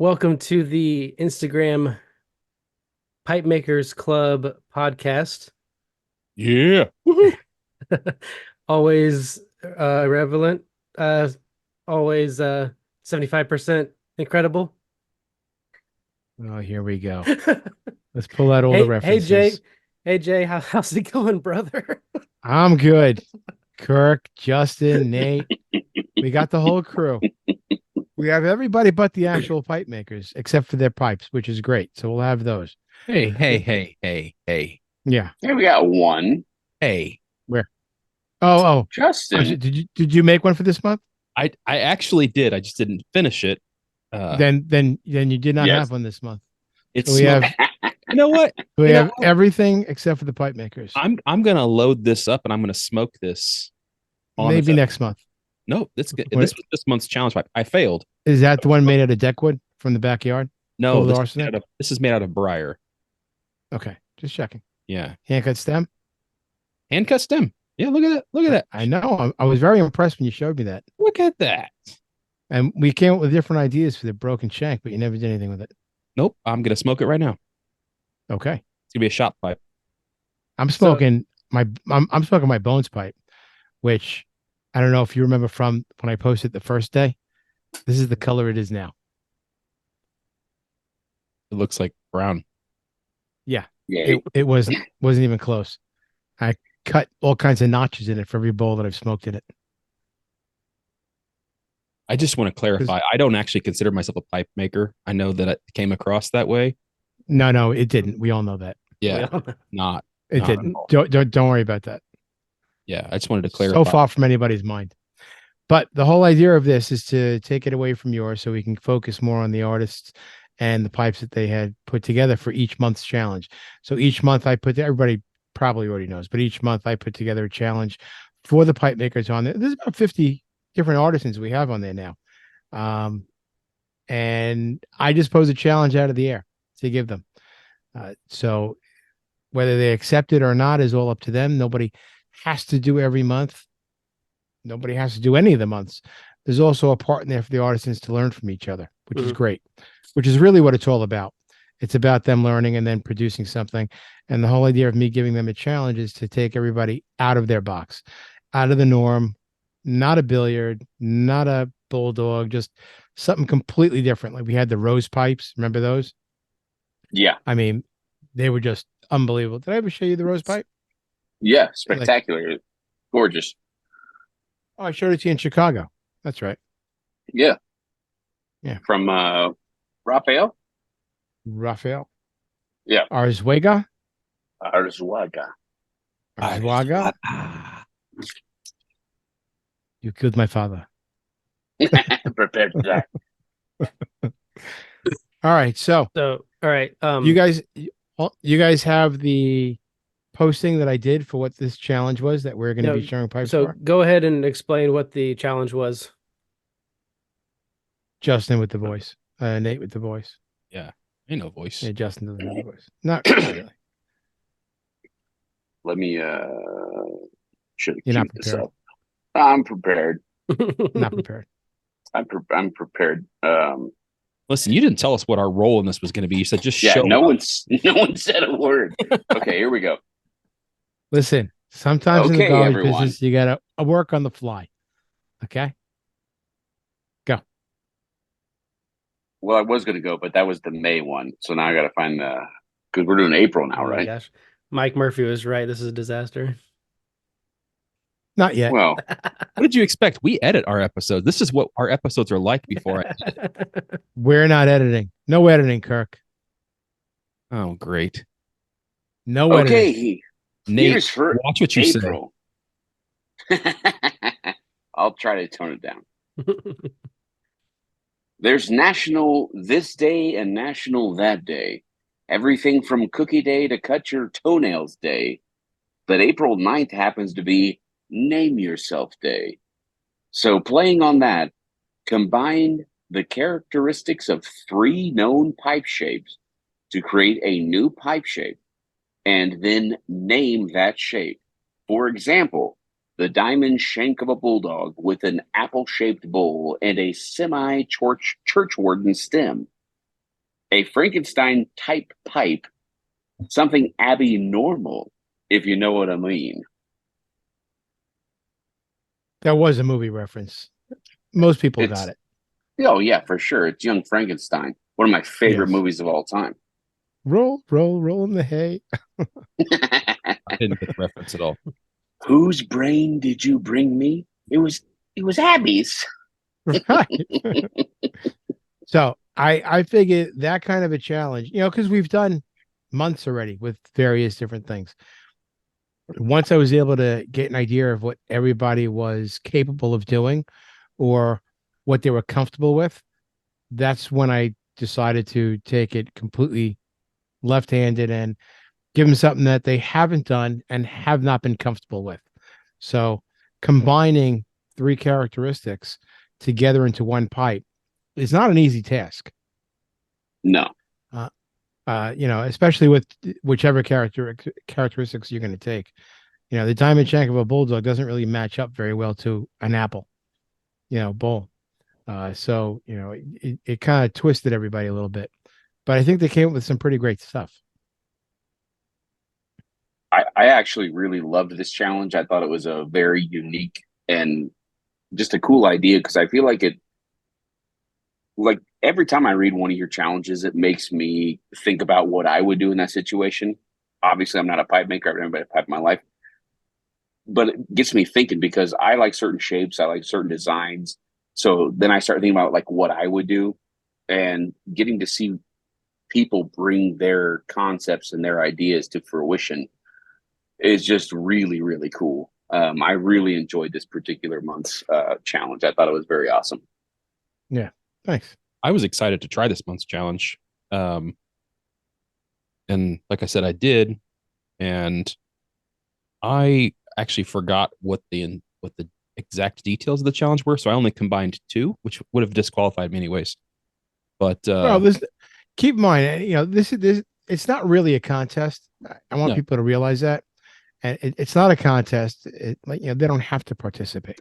Welcome to the Instagram Pipe Makers Club podcast. Yeah. Woohoo. Always relevant, uh, always 75% incredible. Oh, here we go. Let's pull out all the Hey Jay. references. Hey Jay, how's it going, brother? I'm good. Kirk, Justin, Nate. We got the whole crew. We have everybody but the actual pipe makers, except for their pipes, which is great. So we'll have those. Hey, hey, hey, hey, hey, Yeah. Here we got one. hey. Where? Oh. Justin. Did you make one for this month? I actually did. I just didn't finish it. Then you did not Yes. have one this month. It's So we have you know what? we You know have what? everything except for the pipe makers. I'm gonna load this up and I'm gonna smoke this on Maybe its next month. No, this What- was this month's challenge pipe. I failed. Is that the one made out of deckwood from the backyard? No, Full of this is arsenic? this is made out of briar. Okay, just checking. Yeah. Hand cut stem. Hand cut stem. Yeah, look at that. Look at that. I know. I was very impressed when you showed me that. Look at that. And we came up with different ideas for the broken shank, but you never did anything with it. Nope. I'm gonna smoke it right now. Okay. It's gonna be a shot pipe. I'm smoking I'm smoking my bones pipe, which I don't know if you remember from when I posted the first day. This is the color it is now. It looks like brown. Yeah. Yeah. It wasn't even close. I cut all kinds of notches in it for every bowl that I've smoked in it. I just want to clarify. I don't actually consider myself a pipe maker. I know that it came across that way. No, it didn't. We all know that. Yeah, Well, not. It Not didn't. at all. Don't worry about that. Yeah, I just wanted to clarify. So far from anybody's mind. But the whole idea of this is to take it away from yours so we can focus more on the artists and the pipes that they had put together for each month's challenge. So each month everybody probably already knows, but each month I put together a challenge for the pipe makers on there. There's about 50 different artisans we have on there now. And I just pose a challenge out of the air to give them. So whether they accept it or not is all up to them. Nobody has to do every month. Nobody has to do any of the months. There's also a part in there for the artisans to learn from each other, which is great, which is really what it's all about. It's about them learning and then producing something. And the whole idea of me giving them a challenge is to take everybody out of their box, out of the norm, not a billiard, not a bulldog, just something completely different. Like we had the rose pipes. Remember those? Yeah. I mean, they were just unbelievable. Did I ever show you the rose pipe? Yeah. Spectacular. Gorgeous. Oh, I showed it to you in Chicago. That's right. Yeah. Yeah. From Raphael? Raphael. Yeah. Arzwega. Arzwaga. Arzwaga. You killed my father. Prepared for that. All right. So all right. you guys have the posting that I did for what this challenge was that we're going to No, be sharing pipes so for. go ahead and explain what the challenge was. Justin with the voice. Nate with the voice. Yeah, ain't no voice. Yeah, Justin doesn't have the voice. Not really. Let me should You're have not queued this prepared. up. I'm prepared. Not prepared. I'm prepared. Listen, you didn't tell us what our role in this was going to be. You said just Yeah, show no up. one said a word. Okay, here we go. Listen, sometimes in the Okay, garbage everyone. business, you got to work on the fly. Okay. Go. Well, I was gonna go, but that was the May one. So now I gotta find the because we're doing April now, Oh my right? gosh. Mike Murphy was right. This is a disaster. Not yet. Well, What did you expect? We edit our episodes. This is what our episodes are like before I. We're not editing. No editing, Kirk. Oh, great. No editing. okay. Nate, Here's for watch what you say. April. I'll try to tone it down. There's National This Day and National That Day. Everything from Cookie Day to Cut Your Toenails Day. But April 9th happens to be Name Yourself Day. So playing on that, combine the characteristics of 3 known pipe shapes to create a new pipe shape and then name that shape. For example, the diamond shank of a bulldog with an apple-shaped bowl and a semi-church warden stem. A Frankenstein type pipe, something abnormal, if you know what I mean. That was a movie reference. Most people got It's it. oh yeah, for sure. It's Young Frankenstein, one of my favorite Yes. movies of all time. Roll, roll, roll in the hay. I didn't get the reference at all. Whose brain did you bring me? It was Abby's. Right. So I figured that kind of a challenge, because we've done months already with various different things. Once I was able to get an idea of what everybody was capable of doing or what they were comfortable with, that's when I decided to take it completely left-handed and give them something that they haven't done and have not been comfortable with. So combining three characteristics together into one pipe is not an easy task. No. Especially with whichever characteristics you're going to take. The diamond shank of a bulldog doesn't really match up very well to an apple, bull. So it kind of twisted everybody a little bit, but I think they came up with some pretty great stuff. I actually really loved this challenge. I thought it was a very unique and just a cool idea because I feel like every time I read one of your challenges, it makes me think about what I would do in that situation. Obviously, I'm not a pipe maker. I've never made a pipe in my life, but it gets me thinking because I like certain shapes, I like certain designs. So then I start thinking about like what I would do, and getting to see people bring their concepts and their ideas to fruition is just really, really cool. I really enjoyed this particular month's challenge. I thought it was very awesome. Yeah, thanks. I was excited to try this month's challenge. And like I said, I did. And I actually forgot what the exact details of the challenge were. So I only combined two, which would have disqualified me anyways. But Well, keep in mind, this it's not really a contest. I want No. people to realize that. And it's not a contest. They don't have to participate,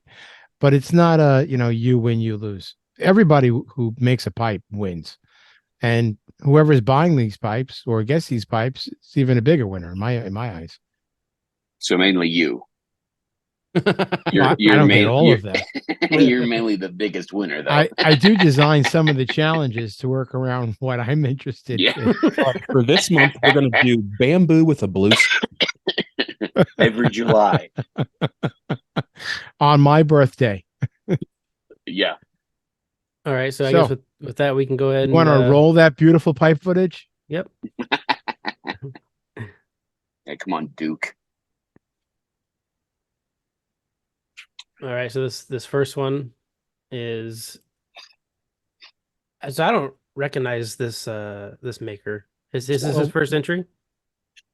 but it's not a, you win, you lose. Everybody who makes a pipe wins. And whoever is buying these pipes or gets these pipes, it's even a bigger winner in my eyes. So mainly you. I don't get all of that. You're mainly the biggest winner, though. I do design some of the challenges to work around what I'm interested in. For this month, we're going to do bamboo with a blue every July. On my birthday. Yeah. All right, so I guess with that we can go ahead and want to roll that beautiful pipe footage? Yep. Hey, come on, Duke. All right, so this first one is, so I don't recognize this this maker. Is this his first entry?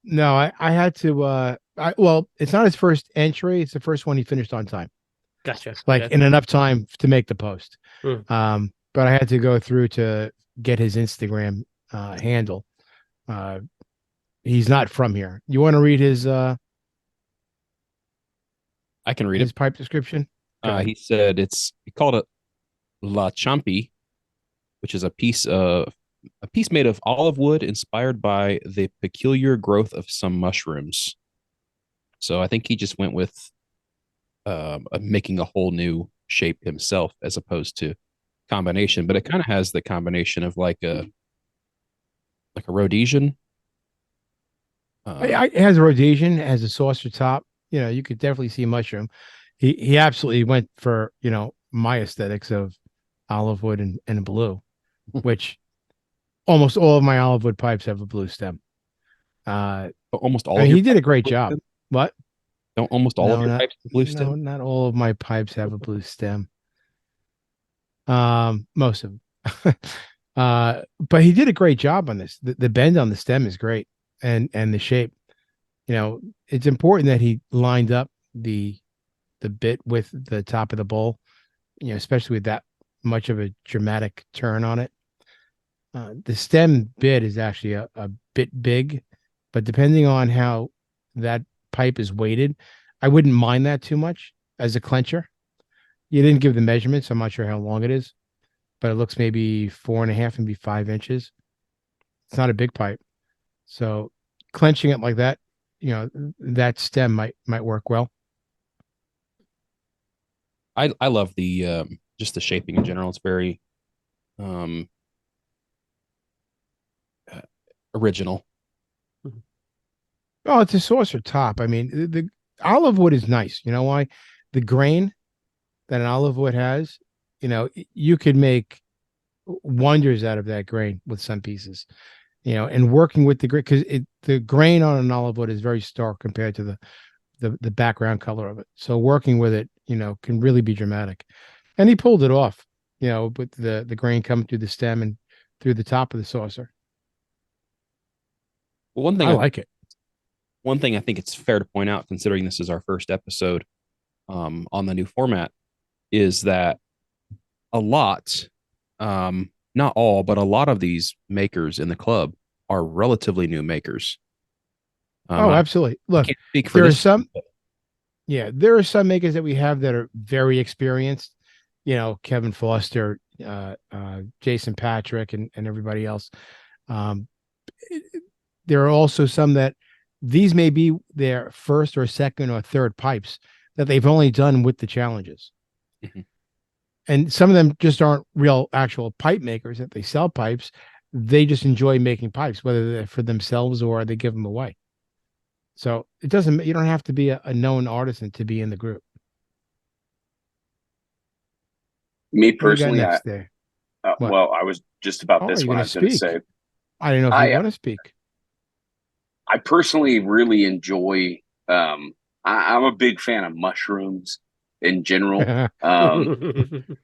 No, I had to well, it's not his first entry, it's the first one he finished on time. Gotcha. Like Okay. in enough time to make the post. Hmm. But I had to go through to get his Instagram handle. He's not from here. You want to read his I can read his it. pipe description? He said he called it La Champi, which is a piece made of olive wood inspired by the peculiar growth of some mushrooms. So I think he just went with making a whole new shape himself as opposed to combination, but it kind of has the combination of like a Rhodesian. It has a Rhodesian, has a saucer top. You could definitely see mushroom. He absolutely went for, my aesthetics of olive wood and blue, which almost all of my olive wood pipes have a blue stem. Almost all. He did a great job. What? Don't almost all of your pipes have blue stem? No, not all of my pipes have a blue stem. Most of them. But he did a great job on this. The bend on the stem is great, and the shape. It's important that he lined up the bit with the top of the bowl. Especially with that much of a dramatic turn on it. The stem bit is actually a bit big, but depending on how that pipe is weighted, I wouldn't mind that too much as a clencher. You didn't give the measurements. So I'm not sure how long it is, but it looks maybe 4.5, maybe 5 inches. It's not a big pipe. So clenching it like that, that stem might work well. I love the just the shaping in general. It's very um uh, original. Oh, it's a saucer top. I mean, the olive wood is nice. You know why? The grain that an olive wood has, you could make wonders out of that grain with some pieces. And working with the grain, because the grain on an olive wood is very stark compared to the background color of it. So working with it, can really be dramatic. And he pulled it off, with the grain coming through the stem and through the top of the saucer. Well, I like it. one thing I think it's fair to point out, considering this is our first episode on the new format, is that a lot, not all, but a lot of these makers in the club are relatively new makers. Oh, I absolutely. Look, can't speak for there are this. some, yeah, there are some makers that we have that are very experienced. Kevin Foster, Jason Patrick, and everybody else. Um, there are also some that these may be their first or second or third pipes that they've only done with the challenges. Mhm. And some of them just aren't real actual pipe makers that they sell pipes. They just enjoy making pipes, whether they're for themselves or they give them away. So it doesn't, you don't have to be a known artisan to be in the group. Me What do you got personally, next there? What? well, I was just about Oh, are this you when going I to was going to speak? say, I don't know if you I want to speak. I personally really enjoy. I'm a big fan of mushrooms in general.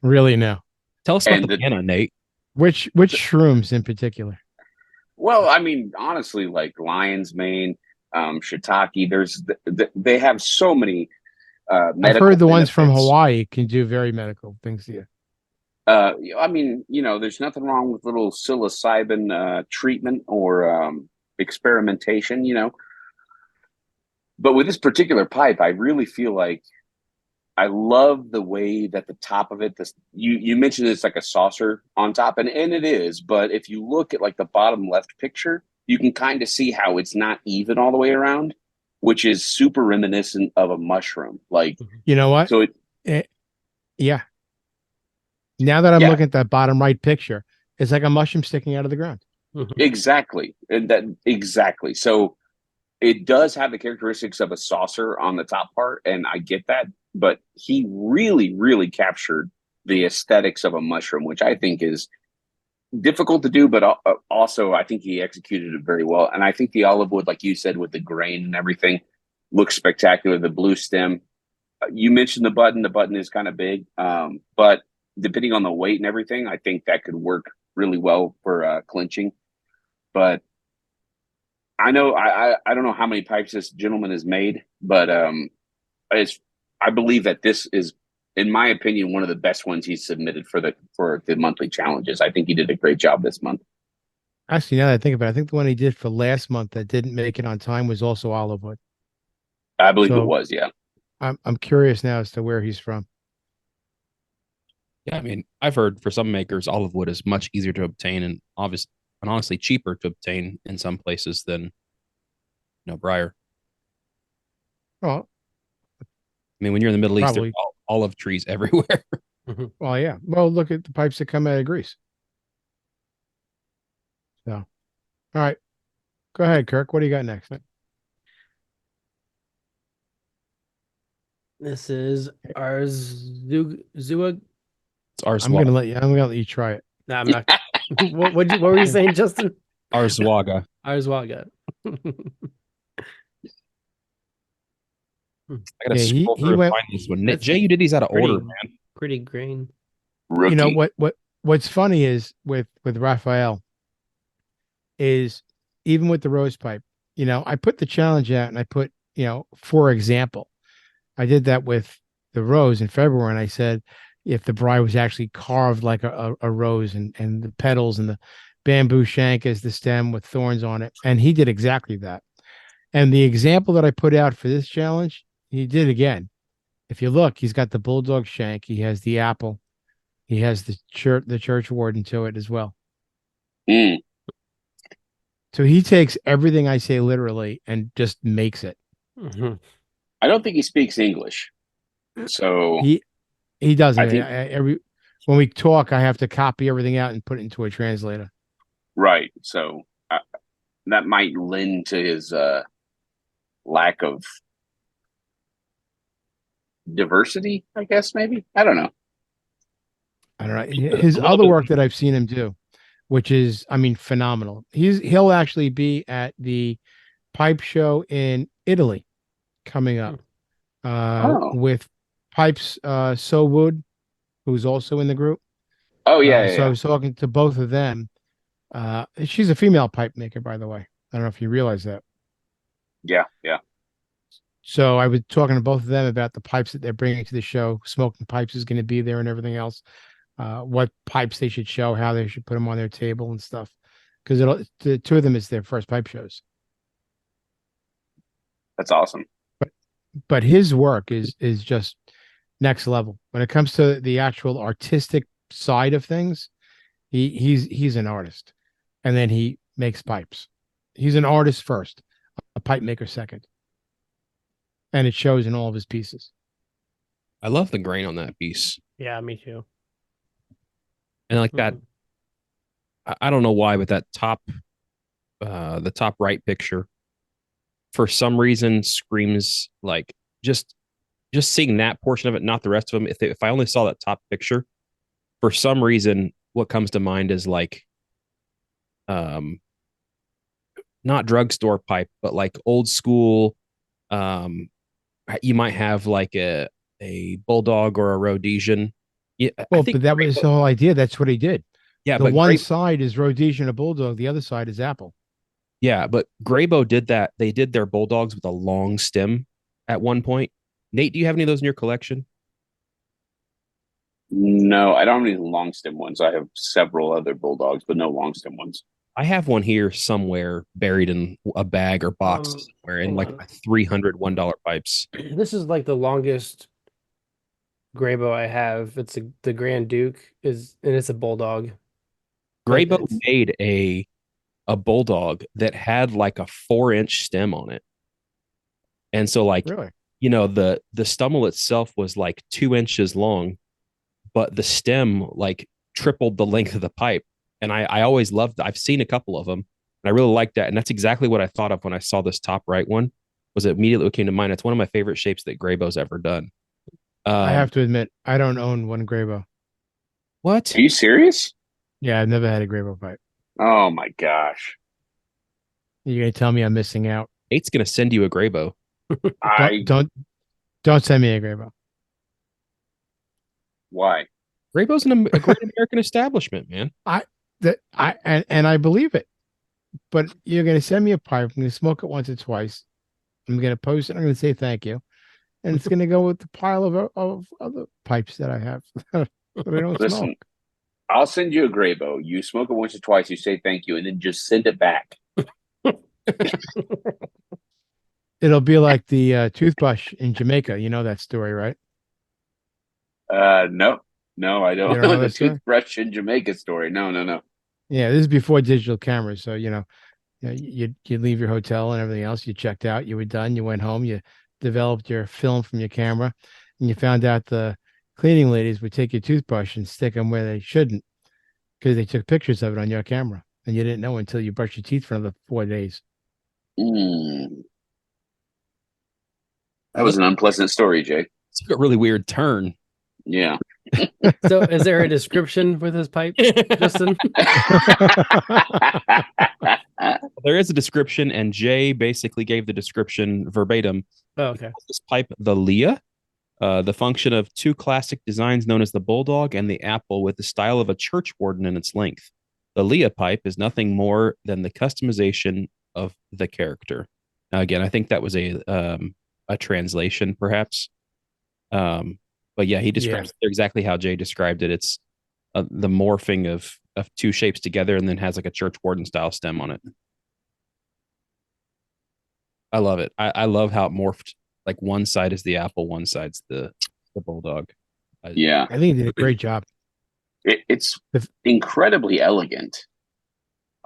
Really now. Tell us about And the piano, Nate. Which shrooms in particular? well, I mean, honestly, like lion's mane, shiitake. They have so many I've medical heard the ones from benefits. Hawaii can do very medical things to you. I mean, there's nothing wrong with little psilocybin treatment or experimentation, But with this particular pipe, I really feel like I love the way that the top of it, you mentioned it's like a saucer on top, and it is. But if you look at like the bottom left picture, you can kind of see how it's not even all the way around, which is super reminiscent of a mushroom. Like, You know what? so it, Eh, yeah. Now that I'm yeah, looking at that bottom right picture, it's like a mushroom sticking out of the ground. exactly, and that exactly. So it does have the characteristics of a saucer on the top part, and I get that, but he really, really captured the aesthetics of a mushroom, which I think is difficult to do, but also I think he executed it very well. And I think the olive wood, like you said, with the grain and everything, looks spectacular. The blue stem. You mentioned the button. The button is kind of big, but depending on the weight and everything, I think that could work really well for clinching. But I know I don't know how many pipes this gentleman has made, but it's I believe that this is, in my opinion, one of the best ones he's submitted for the monthly challenges. I think he did a great job this month. Actually, now that I think about it, I think the one he did for last month that didn't make it on time was also olive wood. I believe it So was, yeah. I'm curious now as to where he's from. Yeah, I mean, I've heard for some makers, olive wood is much easier to obtain and honestly cheaper to obtain in some places than briar. Oh, I mean, when you're in the Middle East, there's probably. olive trees everywhere. Well, yeah. Well, look at the pipes that come out of Greece. So, all right. Go ahead, Kirk. What do you got next? This is our Zua. It's our I'm gonna let you try it. Nah, I'm not. What were you saying, Justin? Arzwaga. Arzwaga. I gotta Yeah, scroll he through and went find this one. That's Jay, you did these out of pretty, order, man. pretty grain. Rookie. What's funny is with Raphael is even with the rose pipe, I put the challenge out and I put, for example, I did that with the rose in February and I said if the bride was actually carved like a rose and the petals and the bamboo shank as the stem with thorns on it. And he did exactly that. And the example that I put out for this challenge, he did again. If you look, he's got the bulldog shank, he has the apple, he has the church warden to it as well. Mm. So he takes everything I say literally and just makes it. Mhm. I don't think he speaks English, so He doesn't. I think Every when we talk, I have to copy everything out and put it into a translator. right. So that might lend to his lack of diversity. I guess maybe I don't know. I don't know. A His little other bit. work that I've seen him do, which is, I mean, phenomenal. He'll actually be at the pipe show in Italy coming up Oh, with Pipes So Wood, who's also in the group. oh yeah, yeah, So I yeah, was talking to both of them. She's a female pipe maker, by the way. I don't know if you realize that. yeah, yeah. So I was talking to both of them about the pipes that they're bringing to the show. Smoking Pipes is going to be there and everything else. What pipes they should show, how they should put them on their table and stuff. Because the two of them is their first pipe shows. That's awesome. But his work is just next level when it comes to the actual artistic side of things. He's an artist, and then he makes pipes. He's an artist first, a pipe maker second, and it shows in all of his pieces. I love the grain on that piece. Yeah, me too. And like that, Mhm. I don't know why, but that the top right picture, for some reason, screams like just seeing that portion of it, not the rest of them. If I only saw that top picture, for some reason, what comes to mind is like, um, not drugstore pipe, but like old school. Um, you might have like a bulldog or a Rhodesian. Yeah, I Well, think but that was the whole idea. That's what he did. yeah, The but one Gray side is Rhodesian, a bulldog. The other side is apple. yeah, but Graybo did that. They did their bulldogs with a long stem at one point. Nate, do you have any of those in your collection? No, I don't have any long stem ones. I have several other bulldogs, but no long stem ones. I have one here somewhere buried in a bag or box somewhere in Hold like on. my $301 pipes. This is like the longest Greybow I have. It's the Grand Duke is, and it's a bulldog, but Graybo it's made a bulldog that had like a 4-inch stem on it. And so like, Really? the stumble itself was like 2 inches long, but the stem like tripled the length of the pipe. And I always loved I've seen a couple of them and I really like that. And that's exactly what I thought of when I saw this top right one, was immediately what came to mind. It's one of my favorite shapes that Graybo's ever done. I Um, have to admit, I don't own one Graybo. what? Are you serious? Yeah, I've never had a Graybo pipe. Oh my gosh. You're gonna tell me I'm missing out? Nate's gonna send you a Graybo. I Don't send me a Graybo. why? Graybo's a great American establishment, man. And I believe it. But you're gonna send me a pipe. I'm gonna smoke it once or twice. I'm gonna post it. I'm gonna say thank you, and it's gonna go with the pile of other pipes that I have that I don't smoke. Listen, I'll send you a Graybo. You smoke it once or twice, you say thank you, and then just send it back. It'll be like the toothbrush in Jamaica. You know that story, right? No, no, I don't You don't know know the that story? toothbrush in Jamaica story. No, no, no. Yeah, this is before digital cameras. So you leave your hotel and everything else. You checked out. You were done. You went home. You developed your film from your camera, and you found out the cleaning ladies would take your toothbrush and stick them where they shouldn't because they took pictures of it on your camera, and you didn't know until you brushed your teeth for another 4 days. Mm, that was an unpleasant story, Jay. It's a really weird turn. Yeah. so. Is there a description with his pipe, Justin? There is a description, and Jay basically gave the description verbatim. Oh, okay. This pipe, the Leah, the function of two classic designs known as the Bulldog and the Apple, with the style of a church warden in its length. The Leah pipe is nothing more than the customization of the character. Now, again, I think that was a translation, perhaps. But yeah, he describes it exactly how Jay described it. It's the morphing of two shapes together, and then has like a church warden style stem on it. I love it. I love how it morphed. Like one side is the apple, one side's the bulldog. Yeah. I think he did a great job. It's The- incredibly elegant.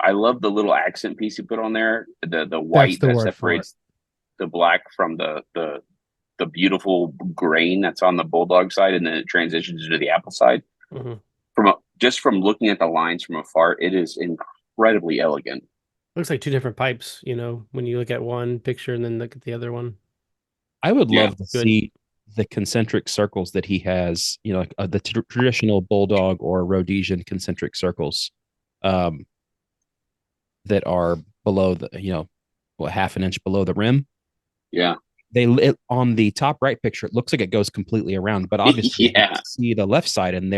I love the little accent piece you put on there. The That's white the that word for it. separates the black from the beautiful grain that's on the bulldog side, and then it transitions to the apple side. Mhm. Just from looking at the lines from afar, it is incredibly elegant. Looks like two different pipes, when you look at one picture and then look at the other one. I would Yeah. love to Good. see the concentric circles that he has, like the traditional bulldog or Rhodesian concentric circles, um, that are below the, half an inch below the rim. Yeah. On the top right picture, it looks like it goes completely around, but obviously you Yeah. see the left side and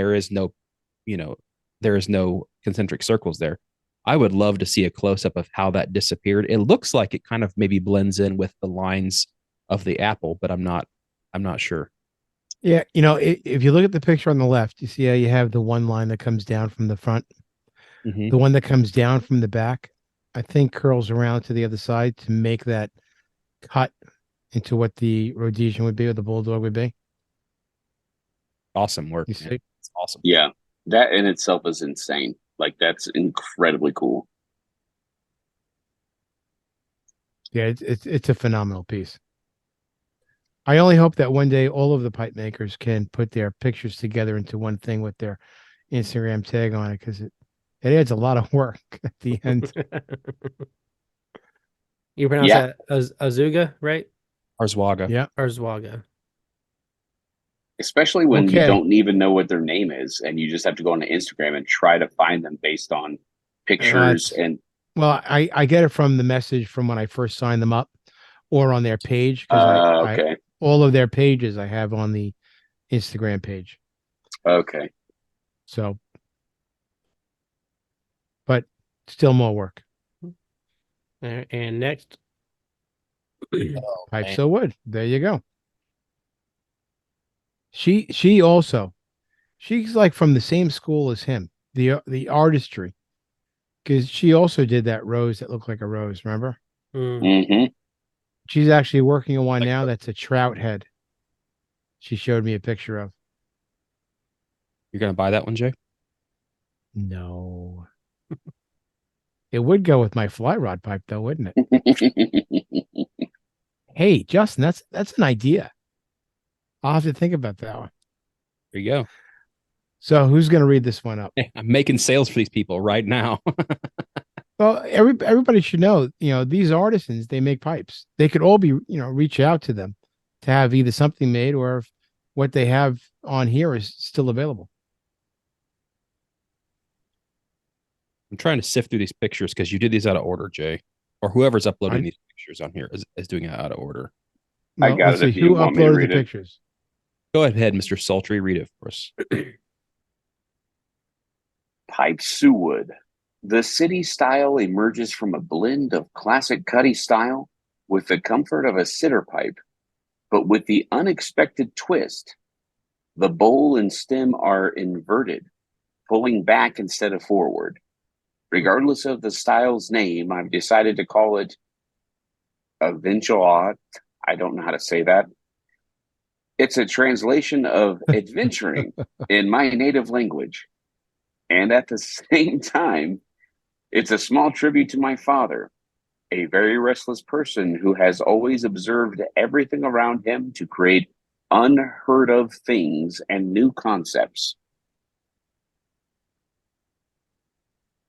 you know, there is no concentric circles there. I would love to see a close up of how that disappeared. It looks like it kind of maybe blends in with the lines of the apple, but I'm not sure. Yeah, if you look at the picture on the left, you see how you have the one line that comes down from the front, Mm-hmm. the one that comes down from the back, I think curls around to the other side to make that cut into what the Rhodesian would be or the Bulldog would be. Awesome work, You man. see? It's awesome. Yeah. That in itself is insane. Like that's incredibly cool. Yeah, it's a phenomenal piece. I only hope that one day all of the pipe makers can put their pictures together into one thing with their Instagram tag on it because it adds a lot of work at the end. You pronounce Yeah. that as Azuga, right? Arzwaga. Yeah. Or Zwaga. Especially when you Okay. don't even know what their name is and you just have to go on Instagram and try to find them based on pictures It's, and well, I get it from the message from when I first signed them up or on their page because I okay. all of their pages I have on the Instagram page. Okay. So, but still more work. And next, Oh, Pipe man. so wood. There you go. She also she's like from the same school as him. The artistry because she also did that rose that looked like a rose. Remember? mm, Mm-hmm. She's actually working on one Like, now that's a trout head. She showed me a picture of. you're gonna buy that one, Jay? No, it would go with my fly rod pipe though, wouldn't it? Hey, Justin, that's an idea. I'll have to think about that one. There you go. So who's going to read this one up? Hey, I'm making sales for these people right now. Well, everybody should know, these artisans, they make pipes. They could all be, reach out to them to have either something made or if what they have on here is still available. I'm trying to sift through these pictures because you did these out of order, Jay, or whoever's uploading I, these pictures on here is doing it out of order. I well, got let's it see if you who want me to uploaded the read it. pictures. Go ahead, Mr. Sultry. Read it for us. Pipe Sewwood. The city style emerges from a blend of classic cutty style with the comfort of a sitter pipe, but with the unexpected twist. The bowl and stem are inverted, pulling back instead of forward. Regardless of the style's name, I've decided to call it Adventure. I don't know how to say that. It's a translation of adventuring in my native language. And at the same time, it's a small tribute to my father, a very restless person who has always observed everything around him to create unheard of things and new concepts.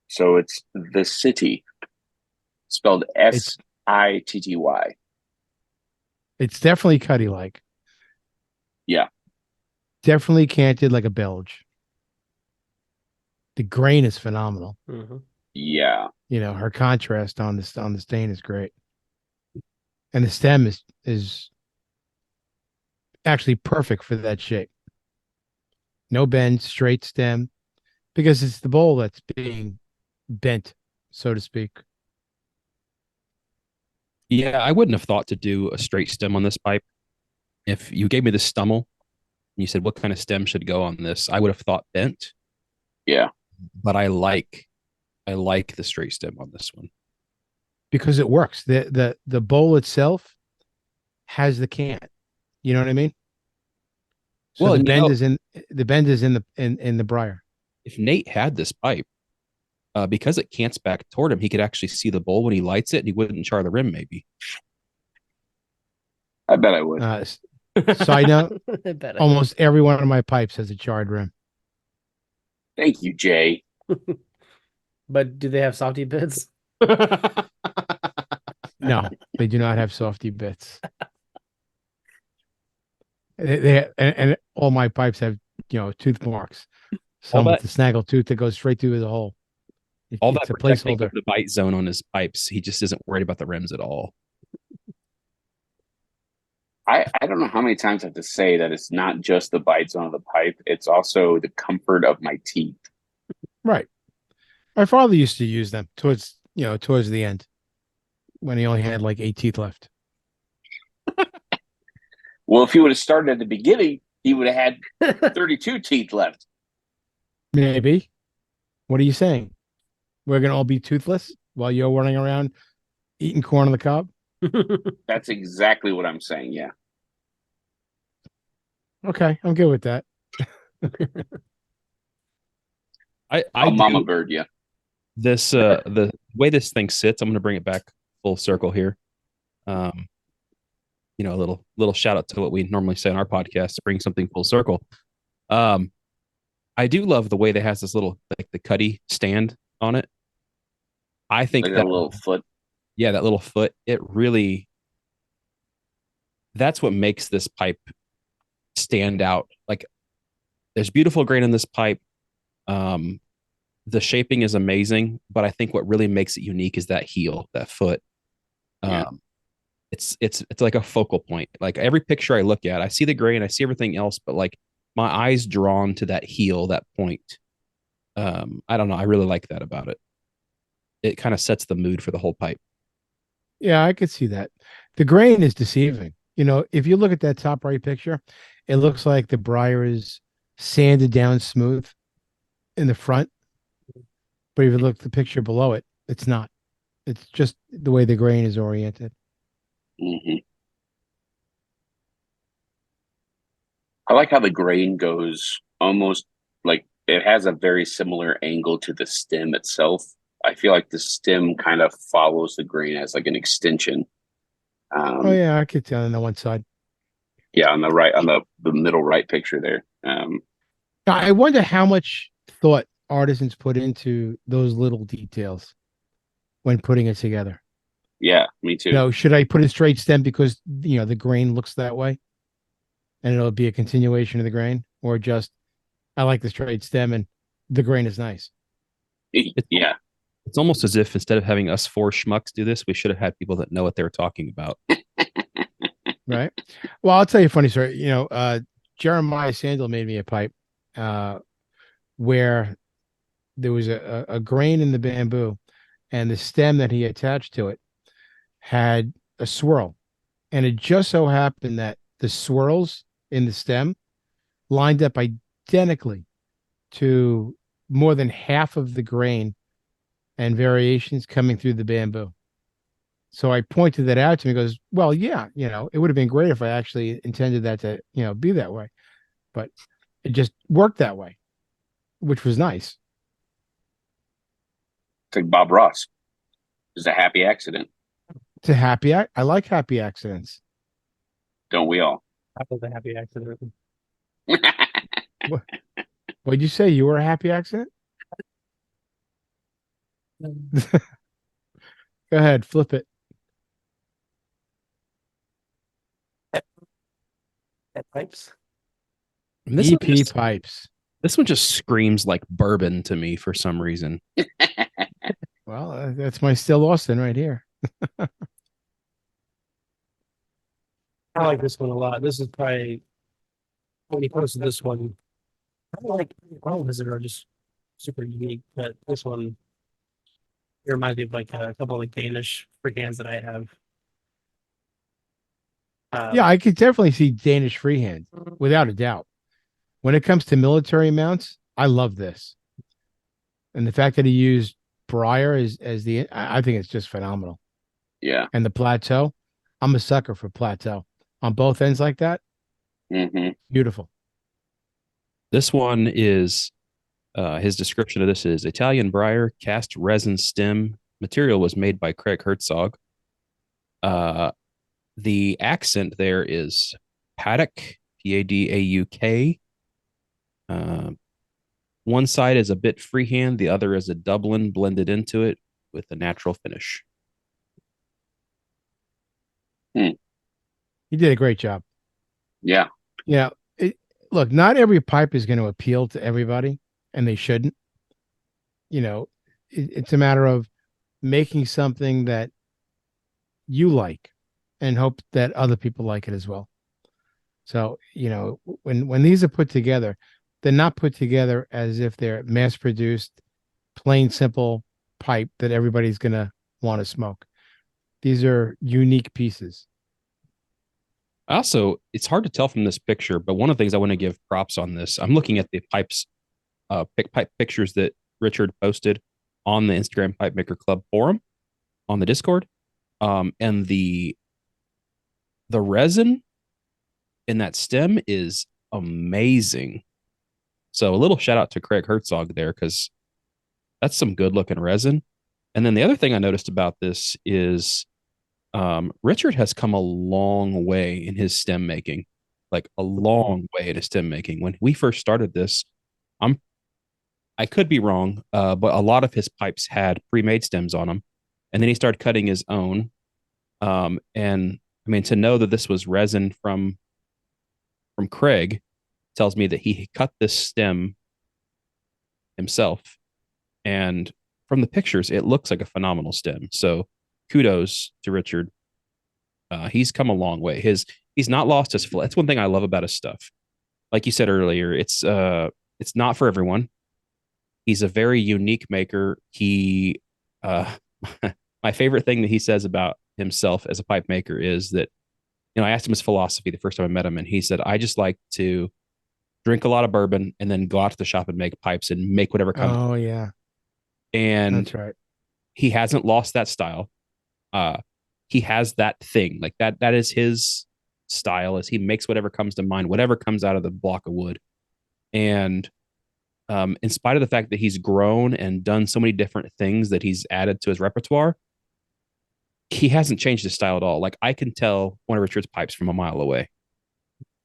So it's the city, spelled It's Sitty. it's definitely cutty like. Yeah. Definitely canted like a Belge. The grain is phenomenal. mhm. Yeah. Her contrast on the stain is great. And the stem is actually perfect for that shape. No bend, straight stem, because it's the bowl that's being bent, so to speak. Yeah, I wouldn't have thought to do a straight stem on this pipe. If you gave me the stummel and you said what kind of stem should go on this, I would have thought bent, Yeah. but I like the straight stem on this one. Because it works. The bowl itself has the cant. You know what I mean? So Well, the and bend is in the briar. if Nate had this pipe, because it cants back toward him, he could actually see the bowl when he lights it, and he wouldn't char the rim. Maybe. I bet I would. Side note: I bet I almost every one of my pipes has a charred rim. Thank you, Jay. would. But do they have softy bits? No, they do not have softy bits. And all my pipes have tooth marks. All Some with that the snaggle tooth that goes straight through the hole. all It's that a protecting placeholder. of the bite zone on his pipes, he just isn't worried about the rims at all. I don't know how many times I have to say that it's not just the bite zone of the pipe, it's also the comfort of my teeth. Right. My father used to use them towards the end when he only had like 8 teeth left. Well, if he would have started at the beginning, he would have had 32 teeth left. Maybe. What are you saying? We're gonna all be toothless while you're running around eating corn on the cob? That's exactly what I'm saying. Yeah. Okay, I'm good with that. I I'll mama do bird you. this the way this thing sits. I'm going to bring it back full circle here. Um, a little shout out to what we normally say on our podcast to bring something full circle. Um, I do love the way that has this little like the cutty stand on it. I think Like a that little foot. yeah, that little foot, it really that's what makes this pipe stand out. Like there's beautiful grain in this pipe. Um, the shaping is amazing, but I think what really makes it unique is that heel, that foot. Yeah. It's like a focal point. Like every picture I look at, I see the grain, I see everything else, but like my eyes drawn to that heel, that point. I don't know. I really like that about it. It kind of sets the mood for the whole pipe. Yeah, I could see that. The grain is deceiving. If you look at that top right picture, it looks like the briar is sanded down smooth in the front. But if you look at the picture below it, it's not. It's just the way the grain is oriented. Hmm. I like how the grain goes almost like it has a very similar angle to the stem itself. I feel like the stem kind of follows the grain as like an extension. Oh Um, yeah, I could tell on the one side. yeah, on the right, on the middle right picture there. Now, I wonder how much thought artisans put into those little details when putting it together. Yeah, me too. Should I put a straight stem because the grain looks that way and it'll be a continuation of the grain, or just I like the straight stem and the grain is nice, It's Yeah, it's almost as if instead of having us four schmucks do this, we should have had people that know what they were talking about. right? Well, I'll tell you a funny story. Jeremiah Sandel made me a pipe where there was a grain in the bamboo, and the stem that he attached to it had a swirl. And it just so happened that the swirls in the stem lined up identically to more than half of the grain and variations coming through the bamboo. So I pointed that out to him. He goes, well, yeah, it would have been great if I actually intended that to, be that way. But it just worked that way, which was nice. it's like Bob Ross. It's a happy accident, It's a happy, I like happy accidents. don't we all? That was a happy accident. What'd you say? You were a happy accident? Go ahead, flip it. At pipes. And this one EP just pipes. this one just screams like bourbon to me for some reason. Well, that's my Still Austin right here. I like this one a lot. This is probably when he posted this one. I like all of his are just super unique, but this one it reminds me of like a couple of like Danish freehands that I have. Yeah, I could definitely see Danish freehand without a doubt. When it comes to military mounts, I love this. And the fact that he used Briar as I think it's just phenomenal. Yeah. And the plateau, I'm a sucker for plateau on both ends like that. Hmm. Beautiful. This one is His description of this is Italian briar cast resin stem material was made by Craig Herzog. The accent there is paddock, Padauk. One side is a bit freehand, the other is a Dublin blended into it with a natural finish. You did a great job. Yeah. Yeah. Look, not every pipe is going to appeal to everybody, and they shouldn't. It's a matter of making something that you like and hope that other people like it as well. So, when these are put together, they're not put together as if they're mass produced, plain simple pipe that everybody's going to want to smoke. These are unique pieces. Also, it's hard to tell from this picture, but one of the things I want to give props on this, I'm looking at the pipes, pipe pictures that Richard posted on the Instagram Pipe Maker Club forum on the Discord, and the resin in that stem is amazing. So a little shout out to Craig Herzog there, because that's some good looking resin. And then the other thing I noticed about this is Richard has come a long way in his stem making, like a long way in his stem making. When we first started this, I could be wrong, but a lot of his pipes had pre-made stems on them, and then he started cutting his own. And I mean, to know that this was resin from Craig tells me that he cut this stem himself, and from the pictures, it looks like a phenomenal stem. So kudos to Richard. He's come a long way. He's not lost his flow. That's one thing I love about his stuff. Like you said earlier, it's not for everyone. He's a very unique maker. He my favorite thing that he says about himself as a pipe maker is that, I asked him his philosophy the first time I met him, and he said, I just like to drink a lot of bourbon and then go out to the shop and make pipes and make whatever comes. Oh yeah. And that's right. He hasn't lost that style. He has that thing, like that is his style, as he makes whatever comes to mind, whatever comes out of the block of wood. And in spite of the fact that he's grown and done so many different things that he's added to his repertoire, he hasn't changed his style at all. Like, I can tell one of Richard's pipes from a mile away.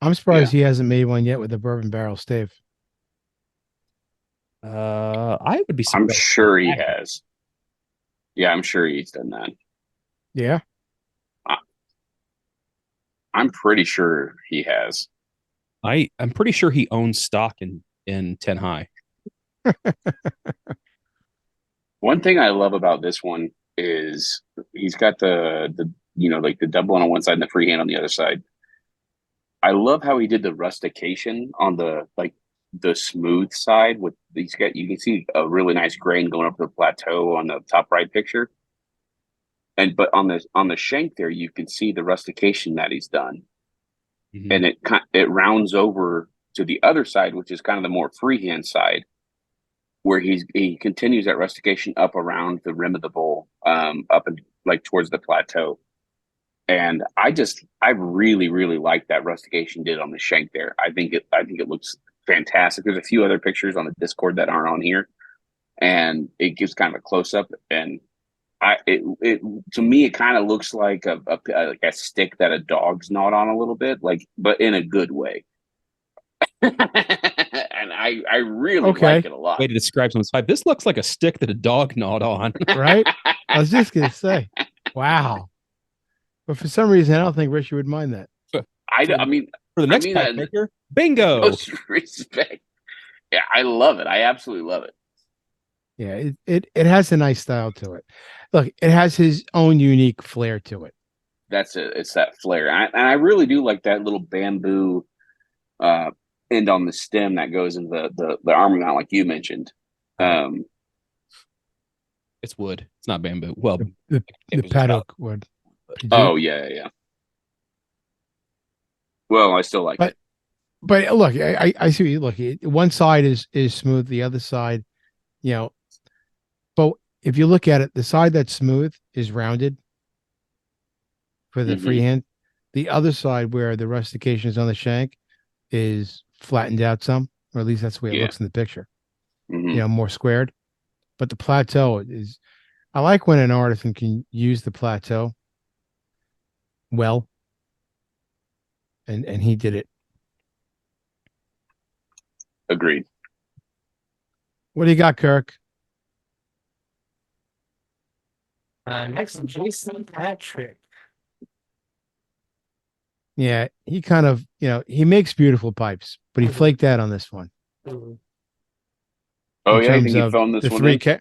I'm surprised he hasn't made one yet with a bourbon barrel stave. I would be I'm surprised. sure he has. Yeah, I'm sure he's done that. Yeah. I'm pretty sure he has. I'm pretty sure he owns stock in 10 High. One thing I love about this one is he's got the like the double on one side and the freehand on the other side. I love how he did the rustication on the smooth side with you can see a really nice grain going up the plateau on the top right picture. But on the shank there, you can see the rustication that he's done. Mm-hmm. And it rounds over to the other side, which is kind of the more freehand side, where he continues that rustication up around the rim of the bowl, up and like towards the plateau. And I really, really like that rustication did on the shank there. I think it looks fantastic. There's a few other pictures on the Discord that aren't on here, and it gives kind of a close up. And to me, it kind of looks like a stick that a dog's gnawed on a little bit, but in a good way. And I really like it a lot. Way to describe someone's pipe. This looks like a stick that a dog gnawed on. Right? I was just gonna say, wow. But for some reason, I don't think Richard would mind that. I mean, for the next pipe maker, bingo. Respect. Yeah, I love it. I absolutely love it. Yeah, it has a nice style to it. Look, it has his own unique flair to it. That's it. It's that flair. And I really do like that little bamboo end on the stem that goes in the arm mount, like you mentioned. It's wood. It's not bamboo. Well, the paddock wood. Oh yeah. Well, I still like it. But look, I see what you look. One side is smooth, the other side, but if you look at it, the side that's smooth is rounded for the freehand. The other side where the rustication is on the shank is flattened out some, or at least that's the way it looks in the picture. Mhm. more squared. But the plateau is, I like when an artisan can use the plateau well, and he did it. Agreed. What do you got, Kirk? Next, Jason Patrick. Yeah, he kind of, he makes beautiful pipes, but he Mhm. flaked out on this one Mhm. Oh in yeah, you terms think he of phoned this the one three in?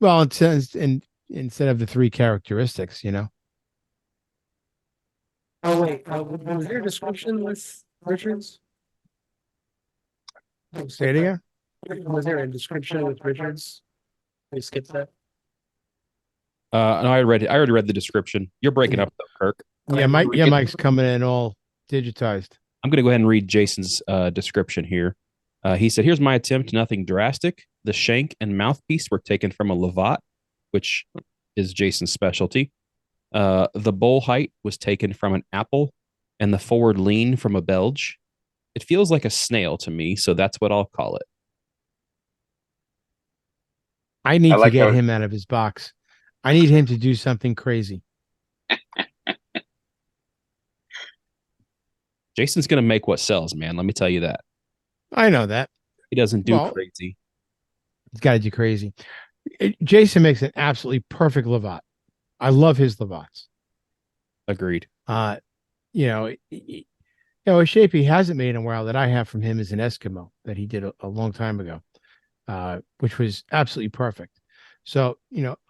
well, instead of the three characteristics, Oh wait, was there a description with Richards? Say it again. Was there a description with Richards? We skipped that. No, I already read the description. You're breaking up though, Kirk. Yeah, Mike's coming in all digitized. I'm going to go ahead and read Jason's description here. He said, "Here's my attempt. Nothing drastic. The shank and mouthpiece were taken from a Lavat, which is Jason's specialty. The bowl height was taken from an apple, and the forward lean from a Belge. It feels like a snail to me, so that's what I'll call it." I I need to like get how him out of his box. I need him to do something crazy. Jason's going to make what sells, man. Let me tell you that. I know that. He doesn't do Well, crazy. he's got to do crazy. Jason makes an absolutely perfect Lavat. I love his Lavats. Agreed. A shape he hasn't made in a while that I have from him is an Eskimo that he did a long time ago, which was absolutely perfect. So,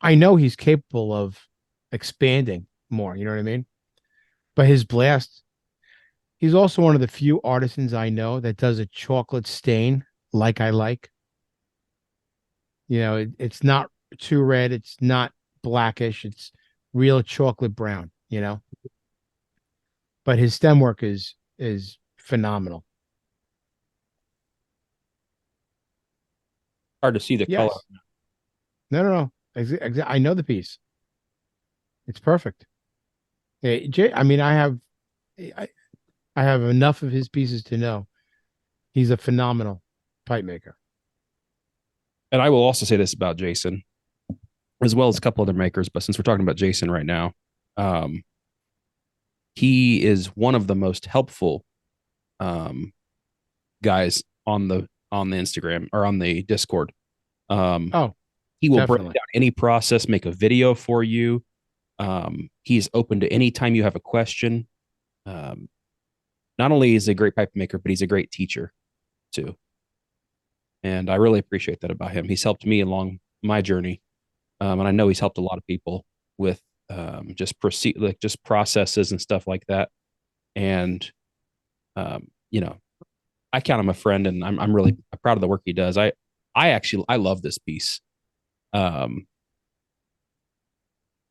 I know he's capable of expanding more, you know what I mean? But his blast, he's also one of the few artisans I know that does a chocolate stain like I like. It's not too red, it's not blackish, it's real chocolate brown, but his stem work is phenomenal. Hard to see the color. Yes. No. I know the piece. It's perfect. Yeah, I mean, I have enough of his pieces to know he's a phenomenal pipe maker. And I will also say this about Jason, as well as a couple other makers. But since we're talking about Jason right now, um, he is one of the most helpful um, guys on the Instagram or on the Discord. Um, Oh, he will break definitely. down any process, make a video for you. He's open to any time you have a question. Um, Not only is he a great pipe maker, but he's a great teacher too. And I really appreciate that about him. He's helped me along my journey, and I know he's helped a lot of people with just processes and stuff like that. And um, you know, I count him a friend, and I'm really proud of the work he does. I love this piece. Um,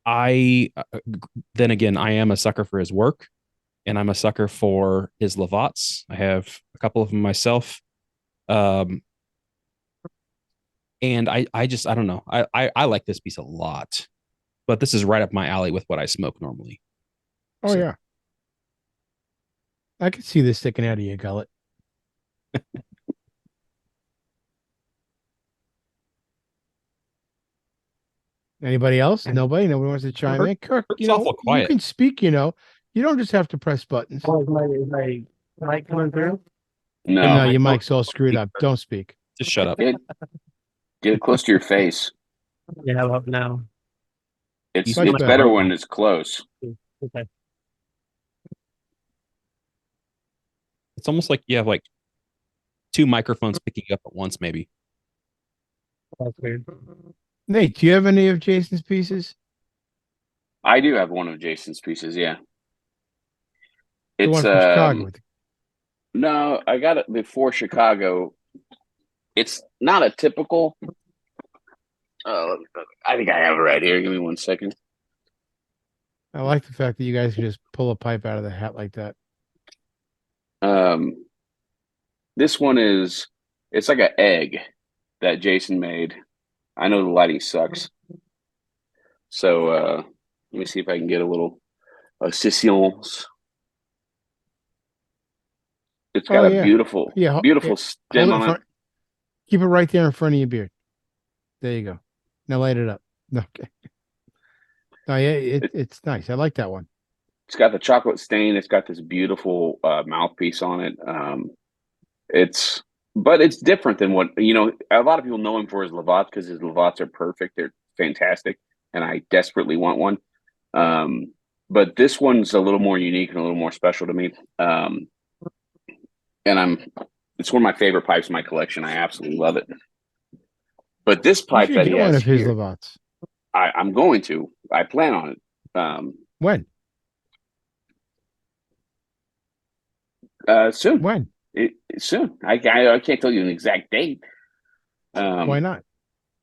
I then again, I am a sucker for his work, and I'm a sucker for his Lavats. I have a couple of them myself. Um, and I don't know. I like this piece a lot, but this is right up my alley with what I smoke normally. Oh, So yeah. I can see this sticking out of your gullet. Anybody else? Nobody wants to chime in. Kirk, Kirk's awful you quiet. can speak, you don't just have to press buttons. Oh, is my mic coming through? no. No, your mic's all screwed up. Don't speak. Just shut up. Get it close to your face. Yeah, how about now? It's Much it's better. better when it's close. Okay. It's almost like you have like two microphones picking up at once, maybe. That's weird. Nate, do you have any of Jason's pieces? I do have one of Jason's pieces. Yeah, The it's one from Chicago. no, I got it before Chicago. It's not a typical. I think I have it right here. Give me 1 second. I like the fact that you guys can just pull a pipe out of the hat like that. This one it's like an egg that Jason made. I know the lighting sucks. So let me see if I can get a little assistance. It's got a Yeah. beautiful, Yeah. beautiful Hold stem it in on it. front. Keep it right there in front of your beard. There you go. Now light it up. Okay. Oh yeah, it's nice. I like that one. It's got the chocolate stain. It's got this beautiful mouthpiece on it. It's but it's different than what a lot of people know him for his Lavats because his Lavats are perfect. They're fantastic, and I desperately want one. But this one's a little more unique and a little more special to me. And it's one of my favorite pipes in my collection. I absolutely love it. But this You pipe should that he get one has of his here, Lavats. I'm going to. I plan on it. When? Soon. When? Soon. I can't tell you an exact date. Why not?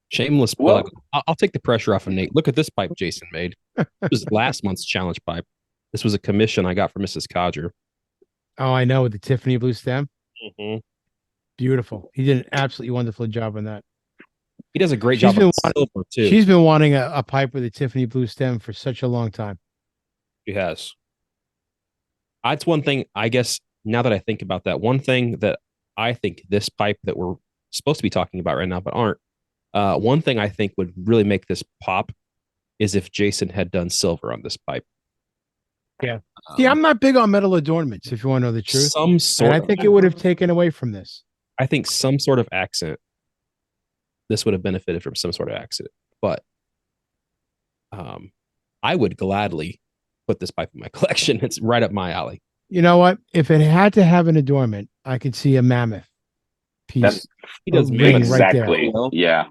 Shameless Well- plug. I'll take the pressure off of Nate. Look at this pipe Jason made. It was last month's challenge pipe. This was a commission I got from Mrs. Codger. Oh, I know, with the Tiffany blue stem. Mm-hmm. Beautiful. He did an absolutely wonderful job on that. He does a great She's job been on silver too. She's been wanting a pipe with a Tiffany blue stem for such a long time. He has. That's one thing, I guess, now that I think about that, one thing that I think this pipe that we're supposed to be talking about right now, but aren't, one thing I think would really make this pop is if Jason had done silver on this pipe. Yeah. Yeah, I'm not big on metal adornments, if you want to know the truth. Some sort And I think it would have taken away from this. I think some sort of accent. This would have benefited from some sort of accident, but I would gladly put this pipe in my collection. It's right up my alley. You know what? If it had to have an adornment, I could see a mammoth piece. That's He does ring mammoth right there. exactly. Yeah.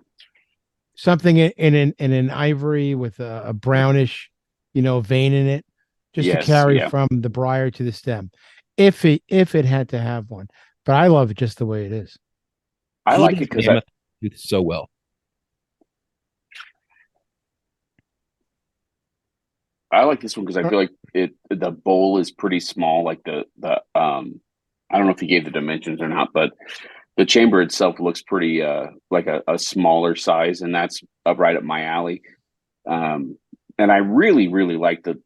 Something in an ivory with a brownish, vein in it, just to Yes, carry yeah. from the briar to the stem. If it had to have one, but I love it just the way it is. I He like does it because mammoth so well. I like this one because I feel like the bowl is pretty small. Like the I don't know if he gave the dimensions or not, but the chamber itself looks pretty like a smaller size, and that's right up my alley. And I really like the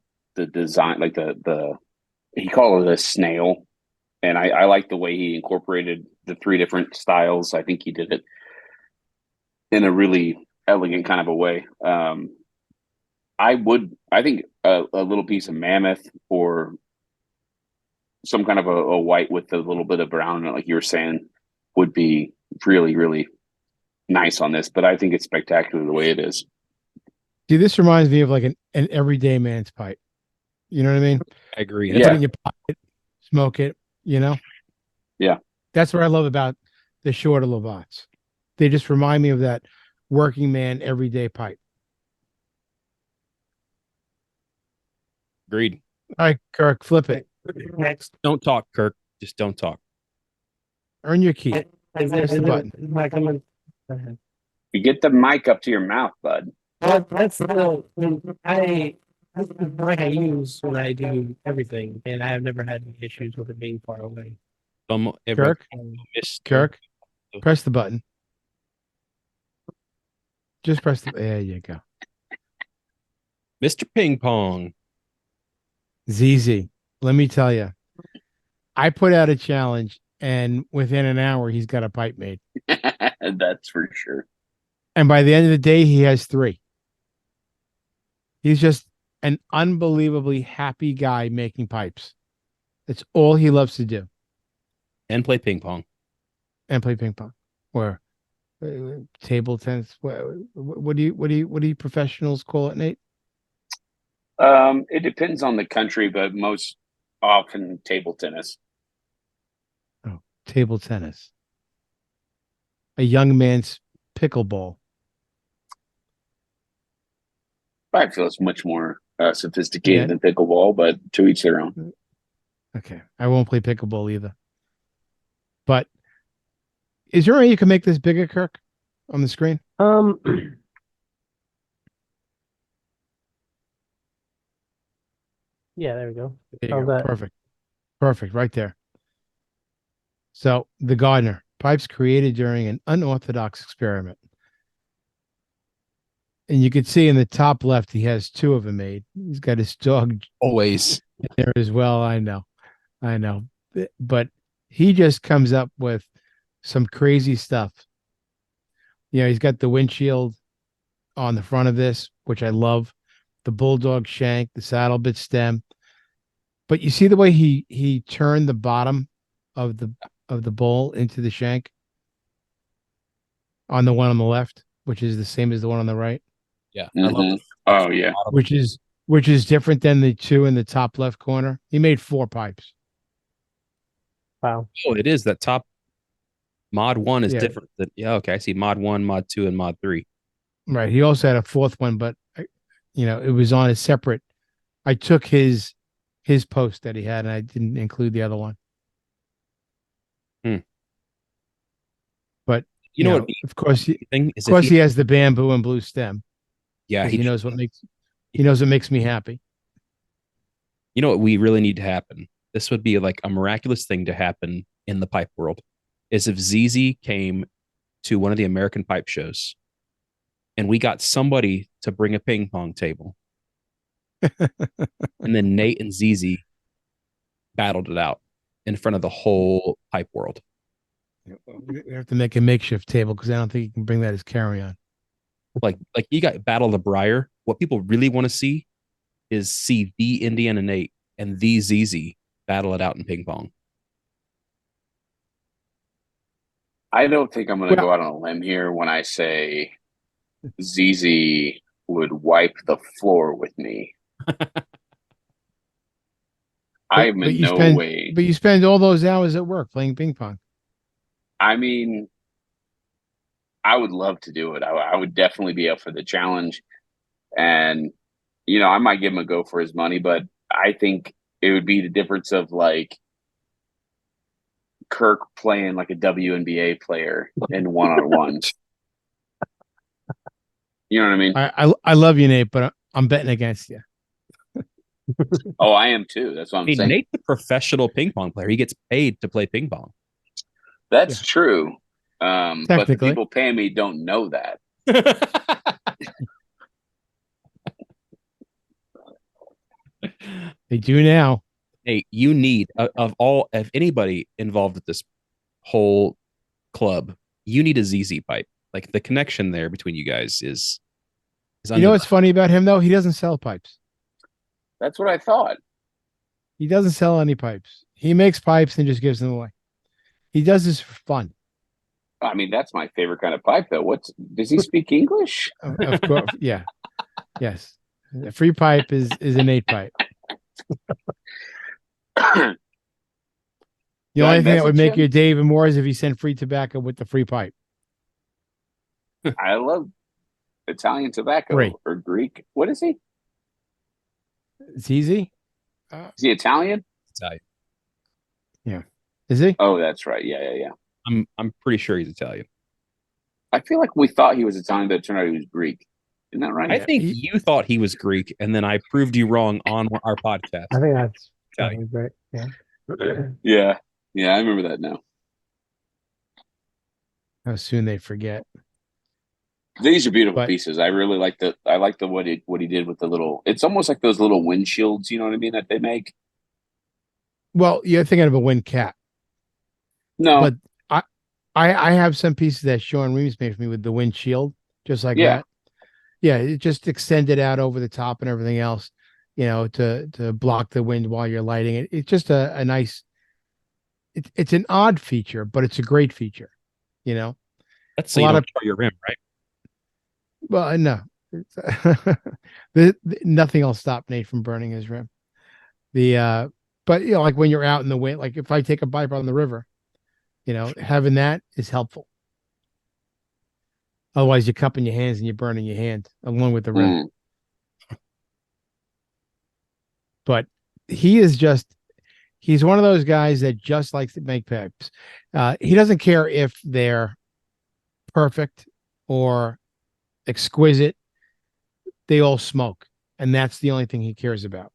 design, like the he called it a snail, and I like the way he incorporated the three different styles. I think he did it in a really elegant kind of a way. I think a little piece of mammoth or some kind of a white with a little bit of brown, like you were saying, would be really nice on this. But I think it's spectacular the way it is. See, this reminds me of like an everyday man's pipe. You know what I mean? I agree. Put Yeah. it in your pocket, smoke it, Yeah. That's what I love about the shorter Lavats. They just remind me of that working man everyday pipe. Agreed. All right, Kirk, flip it. Next. Don't talk, Kirk. Just don't talk. Earn your key. Is Press the button. Am I coming? Go ahead. You get the mic up to your mouth, bud. That's the that's the mic I use when I do everything, and I have never had any issues with it being far away. Kirk, Mr. Kirk, press the button. Just press the. There you go. Mr. Ping Pong. ZZ. Let me tell you, I put out a challenge, and within an hour, he's got a pipe made. That's for sure. And by the end of the day, he has 3. He's just an unbelievably happy guy making pipes. That's all he loves to do, And play ping pong. and play ping pong or table tennis. What do you professionals call it, Nate? It depends on the country, but most often table tennis. Oh, table tennis. A young man's pickleball. I feel it's much more sophisticated than pickleball, but to each their own. Okay, I won't play pickleball either. But is there a way you can make this bigger, Kirk, on the screen? Yeah, there we go. There you How's go. that? Perfect, right there. So the gardener, pipes created during an unorthodox experiment. And you can see in the top left, he has 2 of them made. He's got his dog Always. there as well. I know. But he just comes up with some crazy stuff You know, he's got the windshield on the front of this, which I love. The bulldog shank, the saddle bit stem. But you see the way he turned the bottom of the bowl into the shank on the one on the left, which is the same as the one on the right, Yeah, I love Mhm. the Oh yeah. bottom. which is different than the two in the top left corner. He made 4 pipes. Wow. Oh, it is that top mod 1 is Yeah. different than yeah. Okay, I see mod 1, mod 2, and mod 3. Right. He also had a 4th one, but you know, it was on a separate. I took his post that he had, and I didn't include the other one. Hmm. But You know know, what? The of course, thing is of course, he has the bamboo and blue stem yeah because he knows what makes me happy. You know what we really need to happen? This would be like a miraculous thing to happen in the pipe world. Is if ZZ came to one of the American pipe shows and we got somebody to bring a ping pong table, and then Nate and ZZ battled it out in front of the whole pipe world. We have to make a makeshift table because I don't think you can bring that as carry on. Like you got Battle of Briar. What people really want to see is see the Indiana Nate and the ZZ battle it out in ping pong. I don't think I'm going to Well, go out on a limb here when I say ZZ would wipe the floor with me. I'm in no way. but you spend all those hours at work playing ping pong. I mean, I would love to do it. I would definitely be up for the challenge. And, I might give him a go for his money, but I think it would be the difference of like Kirk playing like a WNBA player in one-on-one. You know what I mean? I love you, Nate, but I'm betting against you. Oh, I am too. That's what I'm Hey, saying. Nate's a professional ping pong player. He gets paid to play ping pong. That's true. But the Technically. people paying me don't know that. They do now. Hey, you need of anybody involved with this whole club, you need a ZZ pipe. Like the connection there between you guys is You know what's funny about him though? He doesn't sell pipes. That's what I thought. He doesn't sell any pipes. He makes pipes and just gives them away. He does this for fun. I mean, that's my favorite kind of pipe, though. Does he speak English? Of course, yeah, yes. A free pipe is an 8 pipe. The Did I only thing that would message make him? your day even more is if he sent free tobacco with the free pipe. I love Italian tobacco Great. or Greek. What is he? It's easy. Is he Italian? Italian. Is he? Oh, that's right. Yeah. I'm pretty sure he's Italian. I feel like we thought he was Italian, but it turned out he was Greek. Isn't that right? I think you thought he was Greek, and then I proved you wrong on our podcast. I think that's Italian. great. Yeah. I remember that now. How soon they forget. These are beautiful But- pieces. I really like what he did with the little. It's almost like those little windshields. You know what I mean? That they make. Well, you're thinking of a wind cap, No, but I have some pieces that Sean Reeves made for me with the windshield, just like Yeah. that. Yeah, it just extended out over the top and everything else, to block the wind while you're lighting it. It's just a nice. It's an odd feature, but it's a great feature. That's so A you lot don't of- char your rim, right? Well, no, nothing will stop Nate from burning his rim. But like when you're out in the wind, like if I take a bike on the river, having that is helpful. Otherwise, you're cupping your hands and you're burning your hand along with the rim. But he's one of those guys that just likes to make pipes. He doesn't care if they're perfect or exquisite. They all smoke, and that's the only thing he cares about.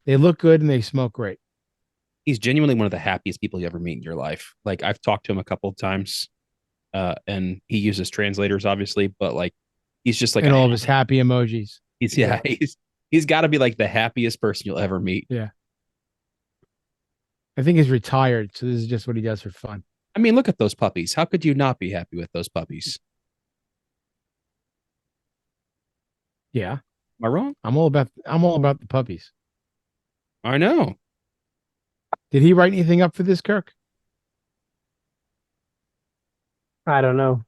They look good and they smoke great. He's genuinely one of the happiest people you ever meet in your life. Like I've talked to him a couple of times, and he uses translators, obviously, but like he's just like And all of his happy emojis. He's got to be like the happiest person you'll ever meet. Yeah. I think he's retired, so this is just what he does for fun. I mean, look at those puppies. How could you not be happy with those puppies? Yeah, Am I wrong? I'm all about the puppies. I know. Did he write anything up for this, Kirk? I don't know.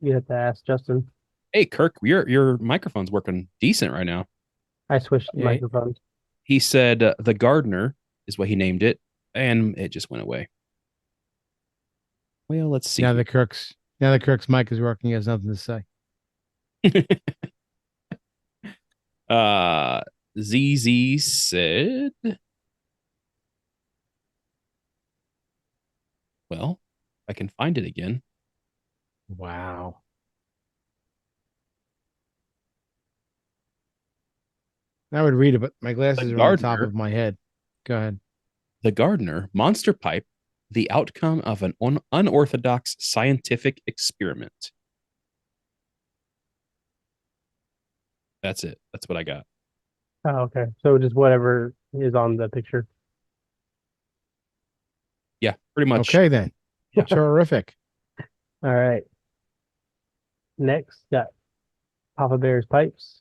You have to ask Justin. Hey, Kirk, your microphone's working decent right now. I switched Yeah. microphones. He said the gardener is what he named it, and it just went away. Well, let's see. Now that Kirk's mic is working, he has nothing to say. ZZ said, well, I can find it again. Wow. I would read it, but my glasses The are on top gardener. of my head. Go ahead. The gardener monster pipe, the outcome of an unorthodox scientific experiment. That's it. That's what I got. Oh, okay. So just whatever is on the picture. Yeah, pretty much. Okay, then. Terrific. All right. Next, got Papa Bear's pipes.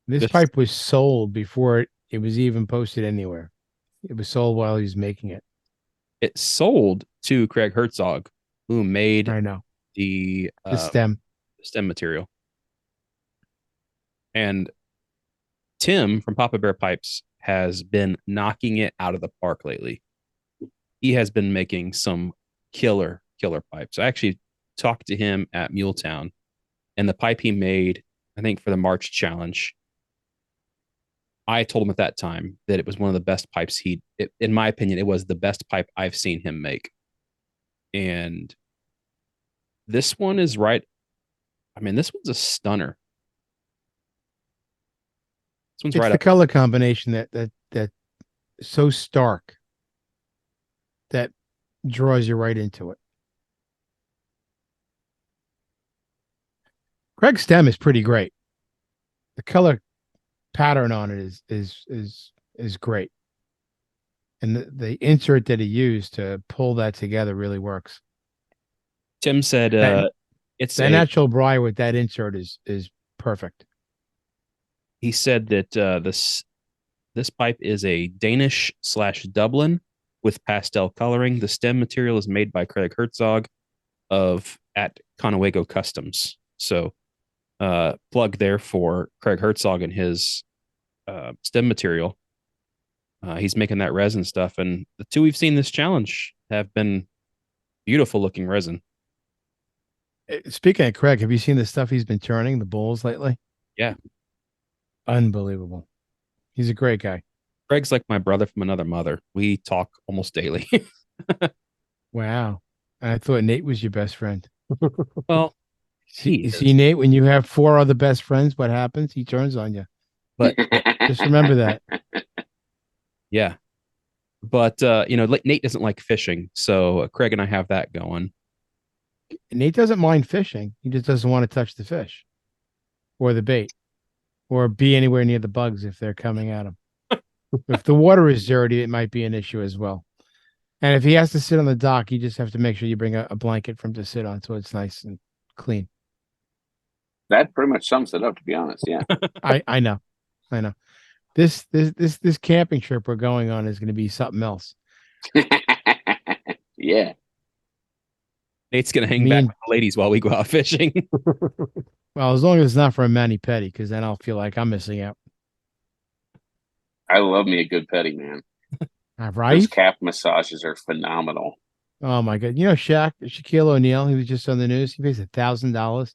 This This- pipe was sold before it was even posted anywhere. It was sold while he was making it. It sold to Craig Herzog, who made I know. the The stem. stem material. And Tim from Papa Bear Pipes has been knocking it out of the park lately. He has been making some killer pipes. I actually talked to him at Muletown, and the pipe he made, I think for the March challenge, I told him at that time that it was one of the best pipes in my opinion, it was the best pipe I've seen him make. And this one is right. I mean, this one's a stunner. This one's It's right the up. color combination that so stark that draws you right into it. Craig's stem is pretty great. The color pattern on it is great. And the insert that he used to pull that together really works. Tim said That- it's That a natural bri with that insert is perfect. he said that this pipe is a Danish / Dublin with pastel coloring. The stem material is made by Craig Herzog at Conewago Customs. So plug there for Craig Herzog and his stem material. He's making that resin stuff, and the two we've seen this challenge have been beautiful looking resin. Speaking of Craig, have you seen the stuff he's been turning, the bowls lately? Yeah. Unbelievable. He's a great guy. Craig's like my brother from another mother. We talk almost daily. Wow. I thought Nate was your best friend. Well, See, he you is. see, Nate, when you have 4 other best friends, what happens? He turns on you. but Just remember that. yeah. But Nate doesn't like fishing, so Craig and I have that going. Nate doesn't mind fishing. He just doesn't want to touch the fish or the bait or be anywhere near the bugs if they're coming at him. If the water is dirty, it might be an issue as well. And if he has to sit on the dock, you just have to make sure you bring a blanket for him to sit on so it's nice and clean. That pretty much sums it up, to be honest. Yeah. I know. This camping trip we're going on is going to be something else. Yeah. Nate's gonna hang Me back and- with the ladies while we go out fishing. Well, as long as it's not for a mani-pedi, because then I'll feel like I'm missing out. I love me a good petty, man. Those Right? calf massages are phenomenal. Oh my God. You know, Shaquille O'Neal, he was just on the news. He pays $1,000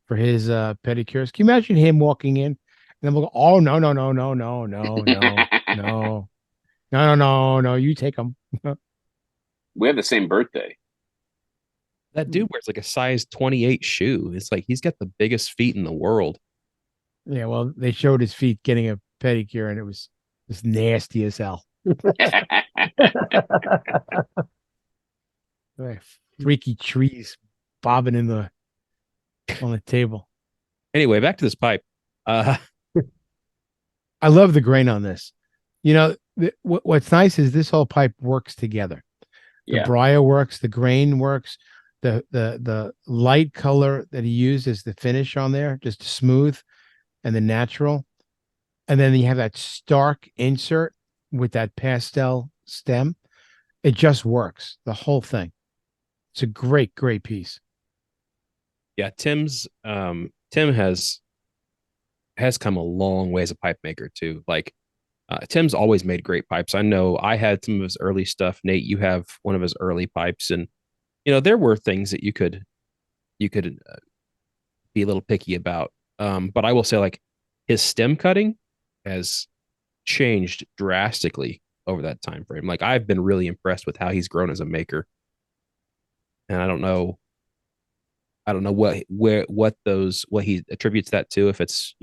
for his pedicures. Can you imagine him walking in and then we'll go, oh, no. No. You take them. We have the same birthday. That dude wears like a size 28 shoe. It's like he's got the biggest feet in the world. Yeah, well, they showed his feet getting a pedicure and it was nasty as hell. Freaky trees bobbing on the table. Anyway, back to this pipe. I love the grain on this. You know, what's nice is this whole pipe works together. The Yeah. briar works, the grain works. the light color that he used as the finish on there, just smooth and the natural. And then you have that stark insert with that pastel stem. It just works, the whole thing. It's a great, great piece. Yeah, Tim has come a long way as a pipe maker too. Like Tim's always made great pipes. I know I had some of his early stuff. Nate, you have one of his early pipes, and there were things that you could be a little picky about. But I will say, like, his stem cutting has changed drastically over that time frame. Like, I've been really impressed with how he's grown as a maker, and I don't know what he attributes that to. If it's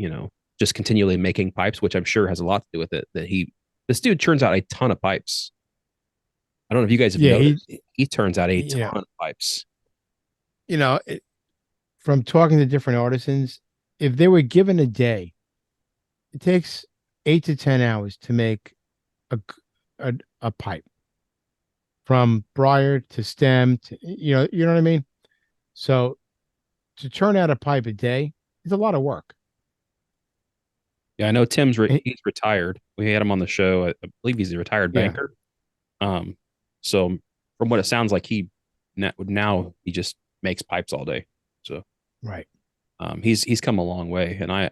just continually making pipes, which I'm sure has a lot to do with it. This dude turns out a ton of pipes. I don't know if you guys have Yeah, noticed. He turns out a you know, ton of pipes. you know, it, from talking to different artisans, if they were given a day, it takes 8 to 10 hours to make a a pipe from briar to stem to you know what I mean. So to turn out a pipe a day is a lot of work. Yeah, I know Eh, he's retired. We had him on the show. I believe he's a retired Yeah, banker. Um, so from what it sounds like, now he just makes pipes all day. So right. he's come a long way, and I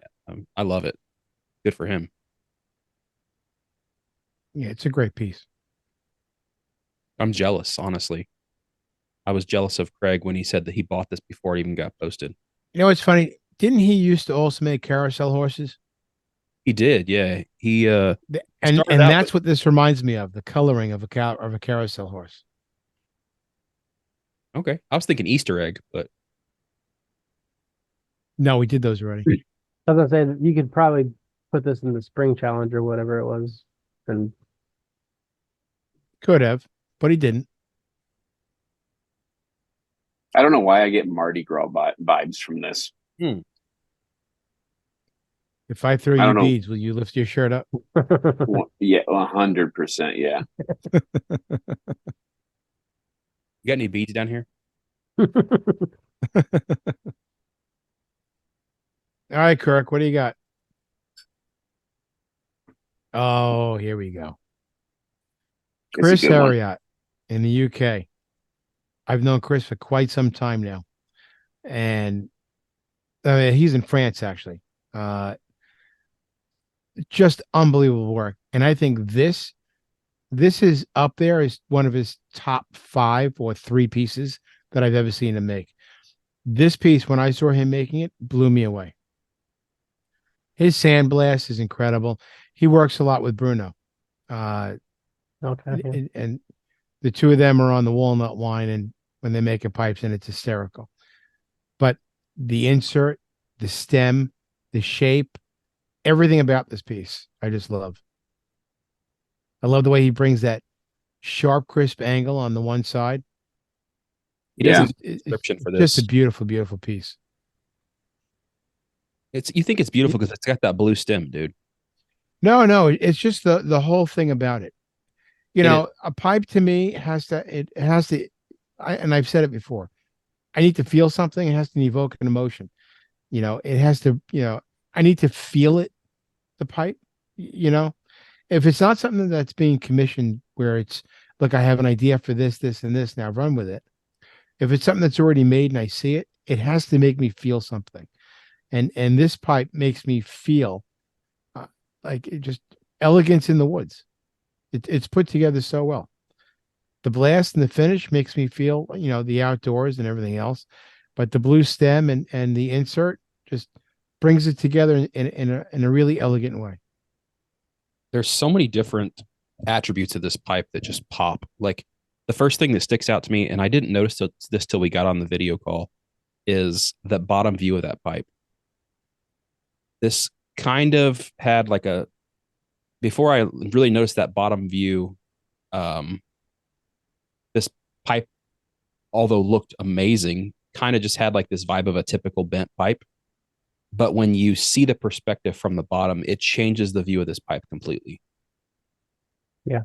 love it. Good for him. Yeah, it's a great piece. I'm jealous, honestly. I was jealous of Craig when he said that he bought this before it even got posted. You know what's funny? Didn't he used to also make carousel horses? He did, yeah. He And started out with that's what this reminds me of, the coloring of a carousel horse. okay. I was thinking Easter egg, but No, we did those already. I was gonna say that you could probably put this in the spring challenge or whatever it was, and Could have, but he didn't. I don't know why I get Mardi Gras vibes from this. hmm, If I throw I you don't know. beads, will you lift your shirt up? Yeah, 100%. Yeah. you got any beads down here? All right, Kirk, what do you got? Oh, here we go. It's a Chris good one. Harriott in the UK. I've known Chris for quite some time now. And I mean, he's in France, actually. Uh, just unbelievable work. And I think this is up there as one of his top 5 or 3 pieces that I've ever seen him make. This piece, when I saw him making it, blew me away. His sandblast is incredible. He works a lot with Bruno. Uh, okay. Yeah. and the two of them are on the walnut wine and when they're making pipes, and it's hysterical. But the insert, the stem, the shape, everything about this piece, I just love. I love the way he brings that sharp, crisp angle on the one side. He does Yeah. a description for Just a this. beautiful, beautiful piece. You think it's beautiful because it's got that blue stem, dude. No, it's just the whole thing about it. You It is. know, a pipe to me has to, and I've said it before. I need to feel something. It has to evoke an emotion. It has to. I need to feel it. The pipe. If it's not something that's being commissioned, where it's look, I have an idea for this, this, and this. Now run with it. If it's something that's already made and I see it, it has to make me feel something. And this pipe makes me feel like it just elegance in the woods. It's put together so well. The blast and the finish makes me feel, the outdoors and everything else. But the blue stem and the insert just brings it together in a really elegant way. There's so many different attributes of this pipe that just pop. Like the first thing that sticks out to me, and I didn't notice this till we got on the video call, is that bottom view of that pipe. This kind of had like before I really noticed that bottom view, um, this pipe, although looked amazing, kind of just had like this vibe of a typical bent pipe. But when you see the perspective from the bottom, it changes the view of this pipe completely. Yeah.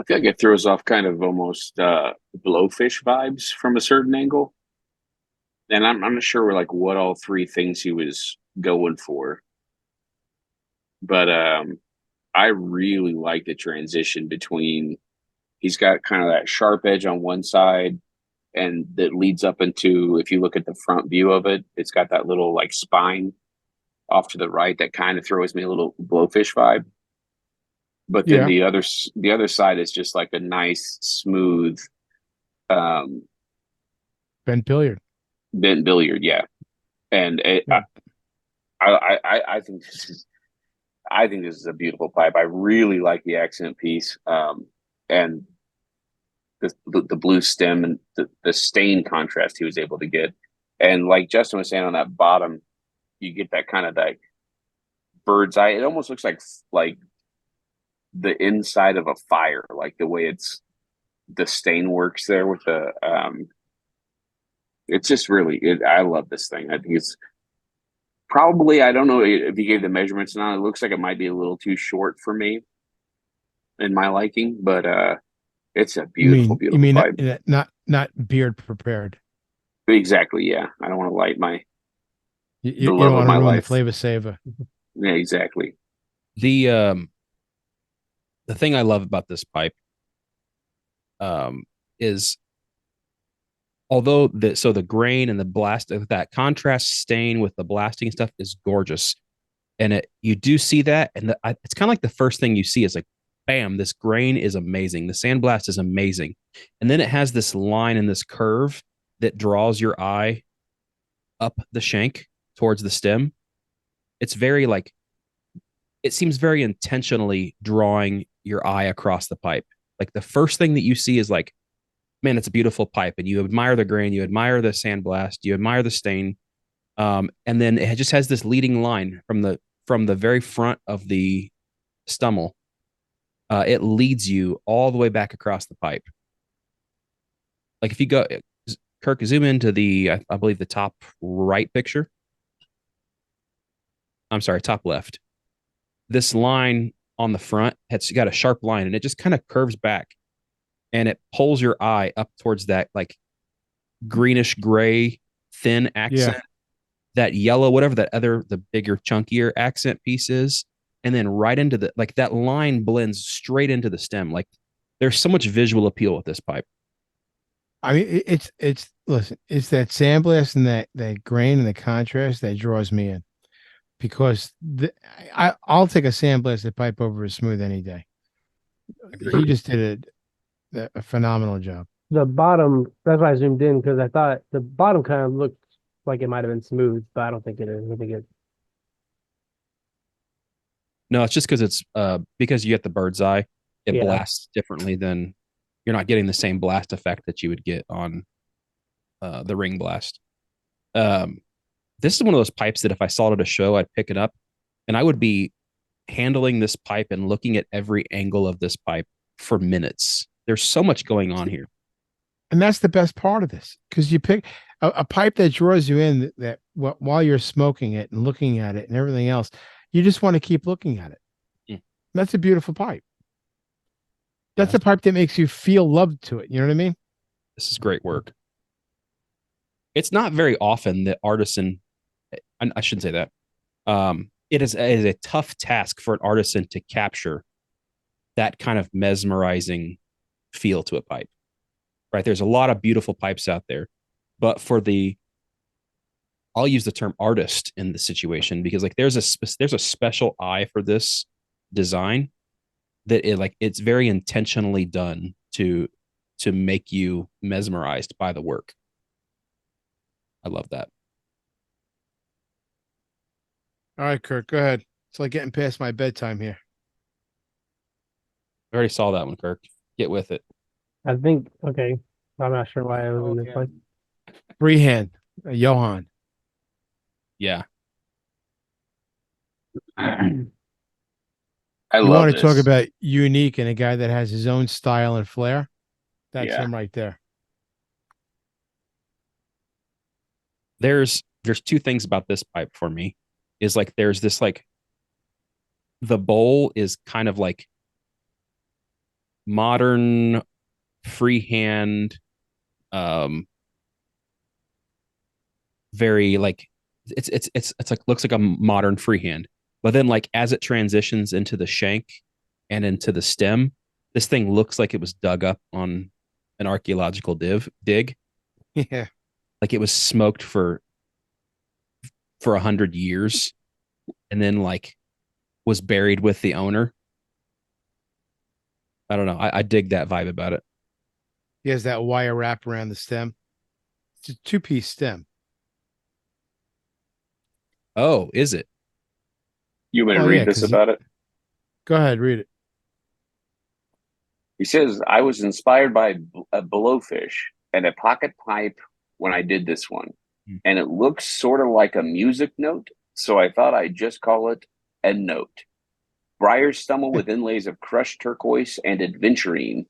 feel like it throws off kind of almost blowfish vibes from a certain angle. And I'm not sure like what all three things he was going for, but I really like the transition between he's got kind of that sharp edge on one side and that leads up into, if you look at the front view of it, it's got that little like spine off to the right that kind of throws me a little blowfish vibe. But then Yeah. the other side is just like a nice smooth um Ben Billiard. bent billiard, yeah. And Yeah. I think this is a beautiful pipe. I really like the accent piece, and the blue stem and the stain contrast he was able to get. And like Justin was saying on that bottom, you get that kind of like bird's eye. It almost looks like the inside of a fire, like the way the stain works there with the it's just really I love this thing. I think it's probably, I don't know if you gave the measurements or not. It looks like it might be a little too short for me in my liking, but it's a beautiful, You beautiful mean pipe. not beard prepared. Exactly, yeah. I don't want to light You the don't love of want to my ruin the life. flavor saver. Yeah, exactly. The thing I love about this pipe is although the grain and the blast, that contrast stain with the blasting stuff is gorgeous, and you do see that, and it's kind of like the first thing you see is like, bam, this grain is amazing, the sandblast is amazing, and then it has this line and this curve that draws your eye up the shank towards the stem. It's very like, it seems very intentionally drawing your eye across the pipe. Like the first thing that you see is like, man, it's a beautiful pipe, and you admire the grain, you admire the sandblast, you admire the stain, and then it just has this leading line from the very front of the stummel. It leads you all the way back across the pipe. Like if you go, Kirk, zoom into I believe the top right picture. I'm sorry, top left. This line on the front has got a sharp line, and it just kind of curves back, and it pulls your eye up towards that like greenish gray thin Yeah. accent, that yellow, whatever the bigger, chunkier accent piece is, and then right into like that line blends straight into the stem. Like there's so much visual appeal with this pipe. I mean, it's listen, it's that sandblast and that grain and the contrast that draws me in, because I'll take a sandblasted pipe over a smooth any day. He just did a phenomenal job. The bottom, that's why I zoomed in because I thought the bottom kind of looked like it might have been smooth, but I don't think it is. I think it. No, it's just because you get the bird's eye, it Yeah. blasts differently than, you're not getting the same blast effect that you would get on the ring blast. This is one of those pipes that if I saw it at a show, I'd pick it up, and I would be handling this pipe and looking at every angle of this pipe for minutes. There's so much going on here. And that's the best part of this, because you pick a pipe that draws you in, that while you're smoking it and looking at it and everything else, you just want to keep looking at it. Mm. That's a beautiful pipe. That's Yeah. a pipe that makes you feel loved to it. You know what I mean? This is great work. It's not very often that artisan, I shouldn't say that. It is a tough task for an artisan to capture that kind of mesmerizing feel to a pipe, right? There's a lot of beautiful pipes out there, but I'll use the term artist in the situation, because like there's a special eye for this design that it's very intentionally done to make you mesmerized by the work. I love that. All right, Kirk, go ahead. It's like getting past my bedtime here. I already saw that one, Kirk. Get with it. I think, okay. I'm not sure why I was in this one. Freehand, Johan. Yeah. I You love want to this. talk about unique and a guy that has his own style and flair? That's Yeah. him right there. There's two things about this pipe for me. Is like there's this like, the bowl is kind of like modern freehand, very like it's like looks like a modern freehand. But then like as it transitions into the shank and into the stem, this thing looks like it was dug up on an archaeological dig. Yeah. Like it was smoked for 100 years and then like was buried with the owner. I don't know. I dig that vibe about it. He has that wire wrap around the stem. It's a two-piece stem. Oh, is it? You want to Well, yeah, read this because about it? go ahead, read it. He says, I was inspired by a blowfish and a pocket pipe when I did this one. Hmm. And it looks sort of like a music note. So I thought I'd just call it a note. Briars stumble with inlays of crushed turquoise and adventurine.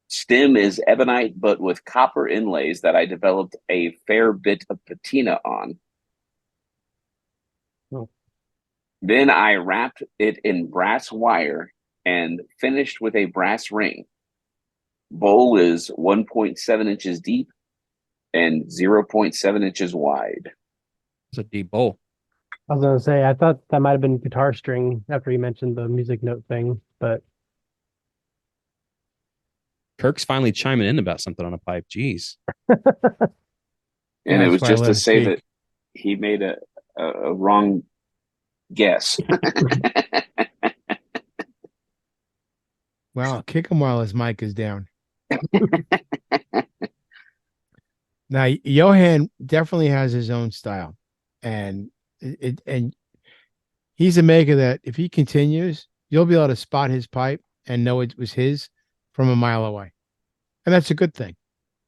Stem is ebonite, but with copper inlays that I developed a fair bit of patina on. Oh. Then I wrapped it in brass wire and finished with a brass ring. Bowl is 1.7 inches deep and 0.7 inches wide. It's a deep bowl. I was gonna say I thought that might have been guitar string after you mentioned the music note thing, but Kirk's finally chiming in about something on a pipe. Jeez. And Yeah, it that's was why I just let to him say speak. that he made a wrong guess. Well, kick him while his mic is down. Now, Johan definitely has his own style, and and he's a maker that if he continues, you'll be able to spot his pipe and know it was his from a mile away, and that's a good thing.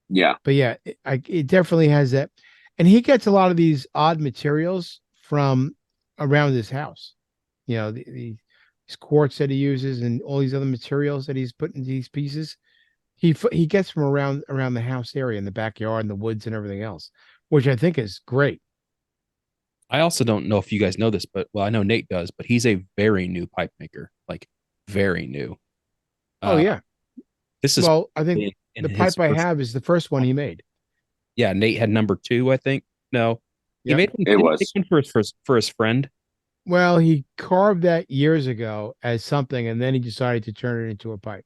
Yeah. But yeah, it definitely has that, and he gets a lot of these odd materials from around his house. You know, these quartz that he uses and all these other materials that he's put in these pieces. He gets from around the house area in the backyard and the woods and everything else, which I think is great. I also don't know if you guys know this, but well, I know Nate does, but he's a very new pipe maker, like very new. Oh Uh, yeah. this is Well, I think in the his pipe I first. have is the first one he made. Yeah, Nate had number two, I think. No, he Yep. made one, It didn't he make was. one for his friend. Well, he carved that years ago as something, and then he decided to turn it into a pipe.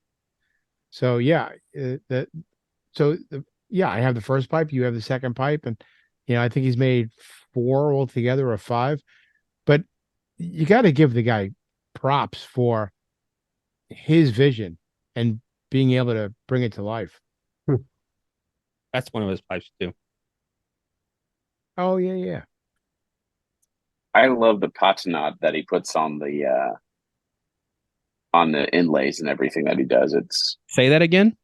So yeah, yeah, I have the first pipe. You have the second pipe, and I think he's made four altogether or five. But you got to give the guy props for his vision and being able to bring it to life. That's one of his pipes too. Oh yeah, yeah. I love the patinade that he puts on the inlays and everything that he does. It's Say that again.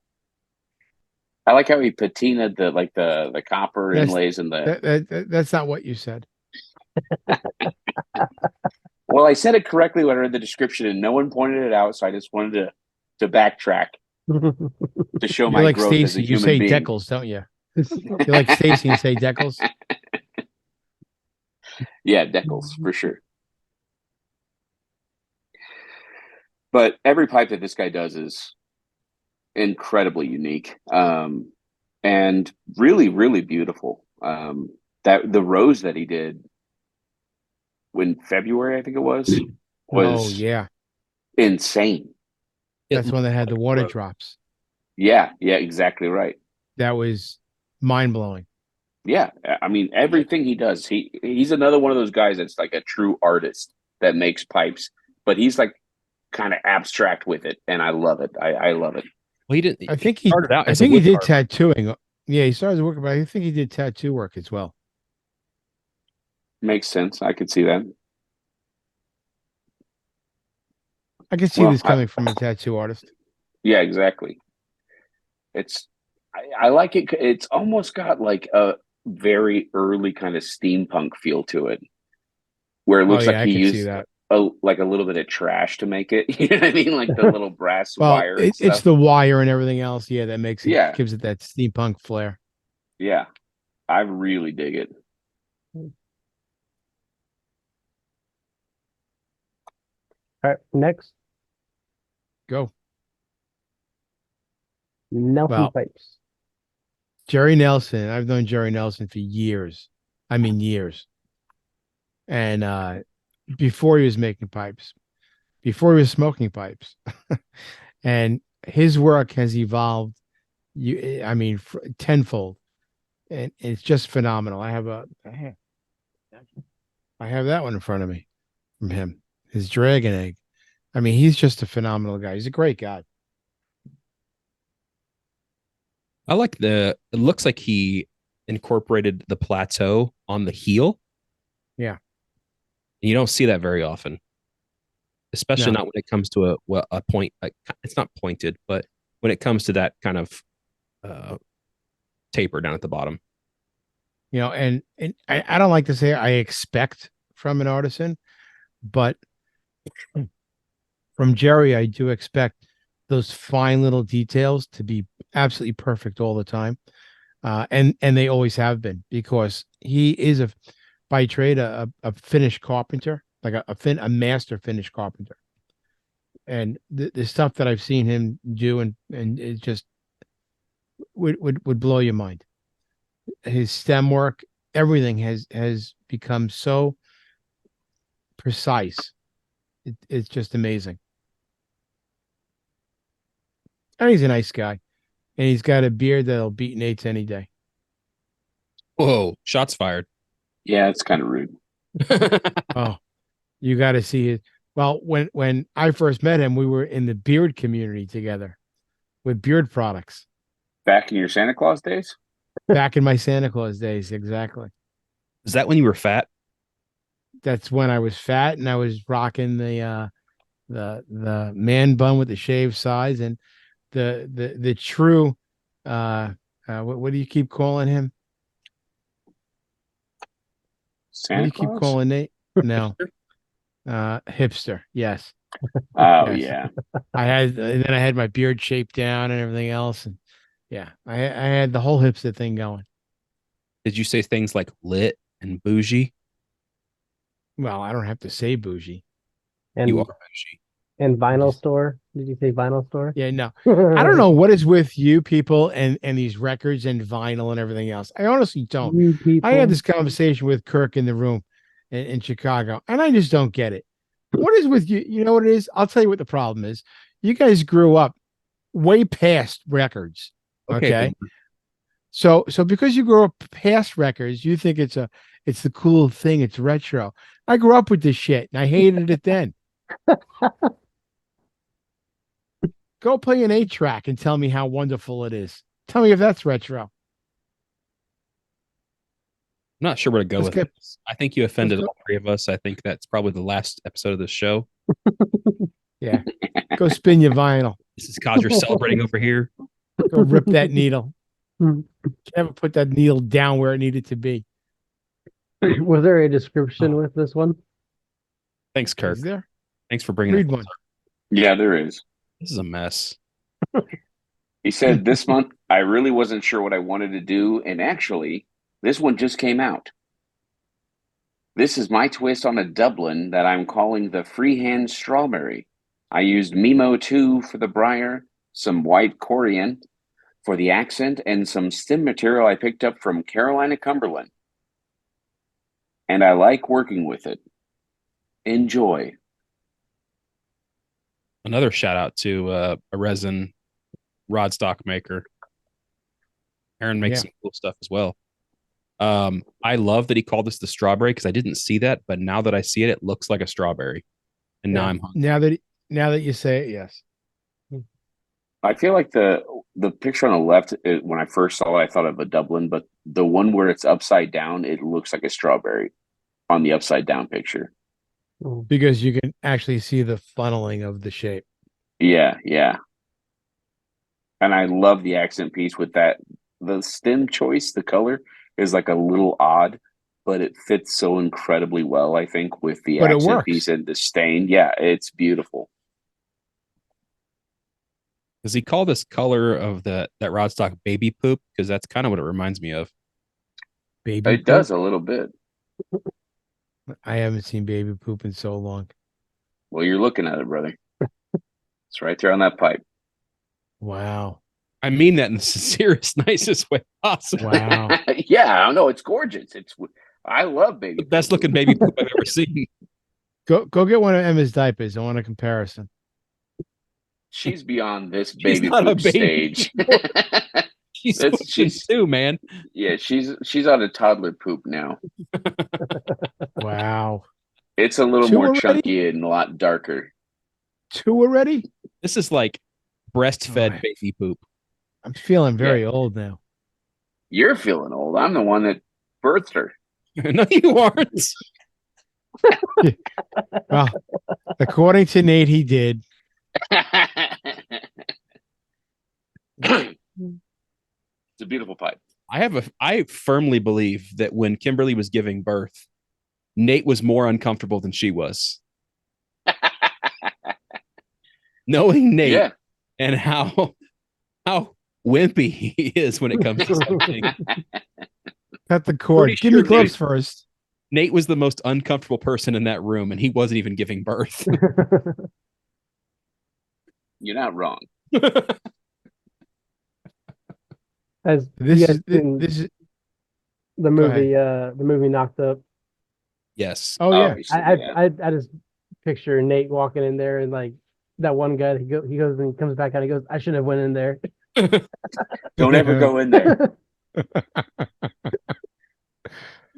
I like how he patinaed the copper That's inlays and the that's not what you said. well, I said it correctly when I read the description and no one pointed it out, so I just wanted to backtrack to show You're my like growth as a Stacy. You human say being. decals, don't you? You're like Stacy and say decals. Yeah, decals for sure. But every pipe that this guy does is incredibly unique, and really, really beautiful. That the rose that he did in February, I think it Oh was yeah, insane. It that's one that had the looked water like drops. Yeah, yeah, exactly right. That was mind blowing. Yeah, I mean everything he does, he's another one of those guys that's like a true artist that makes pipes, but he's like kind of abstract with it, and I love it. I love it. well, he didn't. I He think he started out I as a think he wood did carver. tattooing. Yeah, he started working, but I think he did tattoo work as well. Makes sense. I could see that. I can see Well, this coming from a tattoo artist. yeah, exactly. It's I like it. It's almost got like a very early kind of steampunk feel to it, where it Oh looks like yeah, I he could see used that. like a little bit of trash to make it. You know what I mean? Like the little brass Well, wire and it's stuff. the wire and everything else. Yeah, that makes it Yeah, gives it that steampunk flair. yeah. I really dig it. All right, next. Go. Nelson Well, pipes. Jerry Nelson. I've known Jerry Nelson for years. I mean, years. And before he was making pipes, before he was smoking pipes, and his work has evolved. I mean, tenfold, and it's just phenomenal. I have that one in front of me from him. His dragon egg. I mean, he's just a phenomenal guy. He's a great guy. I like it looks like he incorporated the plateau on the heel. Yeah. You don't see that very often, especially No. not when it comes to a point. Like, it's not pointed, but when it comes to that kind of uh, taper down at the bottom. And I don't like to say I expect from an artisan, but from Jerry, I do expect those fine little details to be absolutely perfect all the time. And they always have been, because he is by trade a finished carpenter, like a master finished carpenter. And the stuff that I've seen him do, and it just would blow your mind. His stem work, everything has become so precise. It's just amazing. And he's a nice guy, and he's got a beard that'll beat Nate's any day. Whoa! Shots fired. Yeah, it's kind of rude. Oh, you got to see it. Well, when I first met him, we were in the beard community together with beard products Back in your Santa Claus days? back in my Santa Claus days. Exactly. Is that when you were fat? That's when I was fat and I was rocking the man bun with the shaved sides, and the true what do you keep calling him? What do Santa you keep Claus? calling Nate? No. Hipster. Yes. Oh, Yes. yeah. And then I had my beard shaped down and everything else. And yeah, I had the whole hipster thing going. Did you say things like lit and bougie? Well, I don't have to say bougie. You And are bougie. and vinyl Just- store. Did you say vinyl store? Yeah, no. I don't know what is with you people and these records and vinyl and everything else. I honestly don't. You people. I had this conversation with Kirk in the room in Chicago, and I just don't get it. What is with you? You know what it is? I'll tell you what the problem is. You guys grew up way past records. Okay. Boomer. So because you grew up past records, you think it's the cool thing, it's retro. I grew up with this shit and I hated it then. Go play an 8-track and tell me how wonderful it is. Tell me if that's retro. I'm not sure where to go Let's with get- this. I think you offended go. all three of us. I think that's probably the last episode of the show. Yeah. Go spin your vinyl. This is cause you're celebrating over here. Go rip that needle. Hmm. Never put that needle down where it needed to be. Was there a description Oh. with this one? Thanks, Kirk. Is there? Thanks for bringing Read it. one. Yeah, there is. This is a mess. He said, this month, I really wasn't sure what I wanted to do. And actually, this one just came out. This is my twist on a Dublin that I'm calling the Freehand Strawberry. I used Mimo 2 for the briar, some white corian for the accent, and some stem material I picked up from Carolina Cumberland. And I like working with it. Enjoy. Another shout out to a resin rod stock maker. Aaron makes Yeah. some cool stuff as well. I love that he called this the strawberry because I didn't see that, but now that I see it, it looks like a strawberry. And now Yeah. I'm hungry. Now that you say it, yes. I feel like the picture on the left, when I first saw it, I thought of a Dublin, but the one where it's upside down, it looks like a strawberry on the upside down picture. Mm. Because you can actually see the funneling of the shape. Yeah, yeah. And I love the accent piece with that. The stem choice, the color is like a little odd, but it fits so incredibly well, I think, with the But it accent works. piece and the stain. Yeah, it's beautiful. Does he call this color of that rod stock baby poop? Because that's kind of what it reminds me of. Baby It poop. does a little bit. I haven't seen baby poop in so long. Well, you're looking at it, brother. It's right there on that pipe. Wow. I mean that in the sincerest, nicest way possible. Wow. Yeah, I don't know. It's gorgeous. I love baby. The best looking baby poop I've ever seen. Go get one of Emma's diapers. I want a comparison. She's beyond this She's baby not a poop baby. stage. She's She's she's two, man. yeah, she's on a toddler poop now. Wow. It's a little Two more already? chunky and a lot darker. 2 already? This is like breastfed Oh, baby poop. I'm feeling very old now. You're feeling old. I'm the one that birthed her. No, you aren't. Well, according to Nate, he did. It's a beautiful pipe. I firmly believe that when Kimberly was giving birth, Nate was more uncomfortable than she was. Knowing Nate Yeah. and how wimpy he is when it comes to something. Cut the cord. Pretty Give me sure gloves Nate- first. Nate was the most uncomfortable person in that room, and he wasn't even giving birth. You're not wrong. As This you guys is seen this is. the movie Knocked Up. Yes. Oh yeah. Obviously, I yeah. I just picture Nate walking in there and like that one guy. He goes and he comes back out. He goes, I shouldn't have went in there. Don't ever go in there.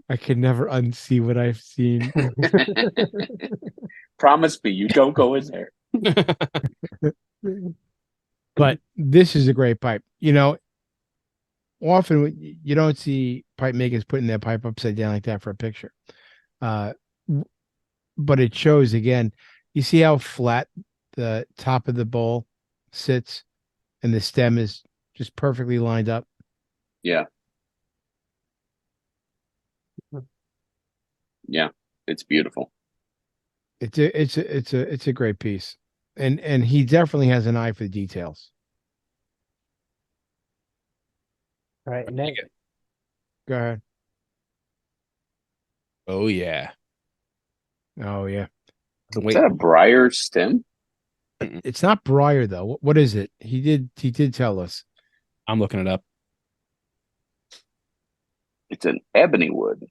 I can never unsee what I've seen. Promise me you don't go in there. But this is a great pipe. You know, often you don't see pipe makers putting their pipe upside down like that for a picture. But it shows again. You see how flat the top of the bowl sits and the stem is just perfectly lined up. Yeah. Yeah. It's beautiful. It's a great piece. And he definitely has an eye for the details. All right, next. Go ahead. Oh yeah. Oh yeah. Is that a briar stem? It's not briar though. What is it? He did tell us. I'm looking it up. It's an ebony wood.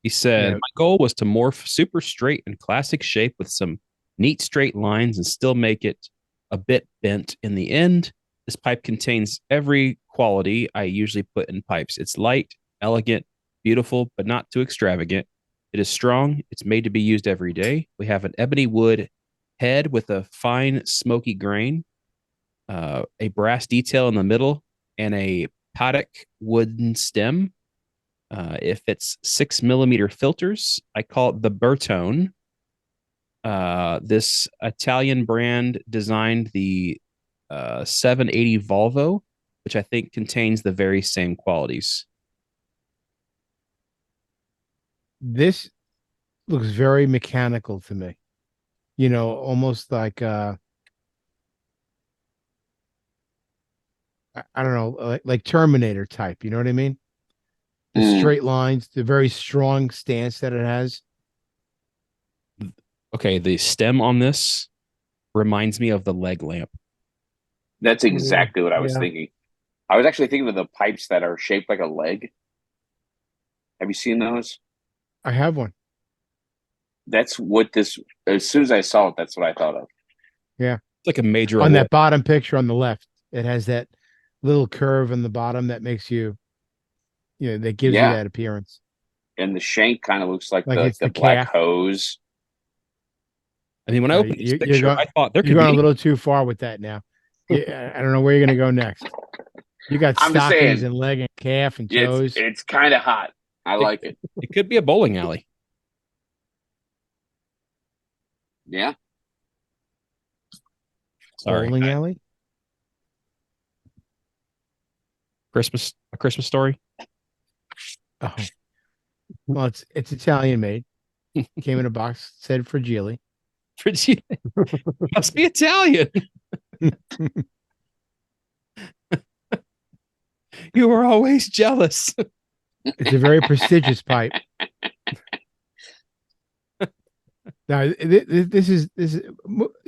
He said, Yeah. my goal was to morph super straight and classic shape with some neat straight lines and still make it a bit bent in the end. This pipe contains every quality I usually put in pipes. It's light, elegant, beautiful, but not too extravagant. It is strong. It's made to be used every day. We have an ebony wood head with a fine smoky grain, a brass detail in the middle, and a paddock wooden stem. If it's 6 millimeter filters, I call it the Bertone. This Italian brand designed the 780 Volvo, which I think contains the very same qualities. This looks very mechanical to me. You know, almost like I don't know, like Terminator type. You know what I mean? The Mm. straight lines, the very strong stance that it has. Okay, the stem on this reminds me of the leg lamp. That's exactly what I was Yeah. thinking. I was actually thinking of the pipes that are shaped like a leg. Have you seen those? I have one. That's what this, as soon as I saw it, that's what I thought of. It's like a major On that award. bottom picture on the left, it has that little curve in the bottom that makes you, that gives you Yeah. that appearance. And the shank kind of looks like, Like the it's the black calf. hose. I mean, when I opened this You're picture, going- I thought there You're could going a be little too far with that now. Yeah, I don't know where you're going to go next. You got I'm just stockings saying. and leg and calf and Yeah, toes. it's kind of hot. I like it. it could be a bowling alley. Yeah. Sorry, Bowling alley. A Christmas story. Oh, well, it's Italian made. Came in a box. Said fragile. Frigid. Must be Italian. You were always jealous. It's a very prestigious pipe. Now, this is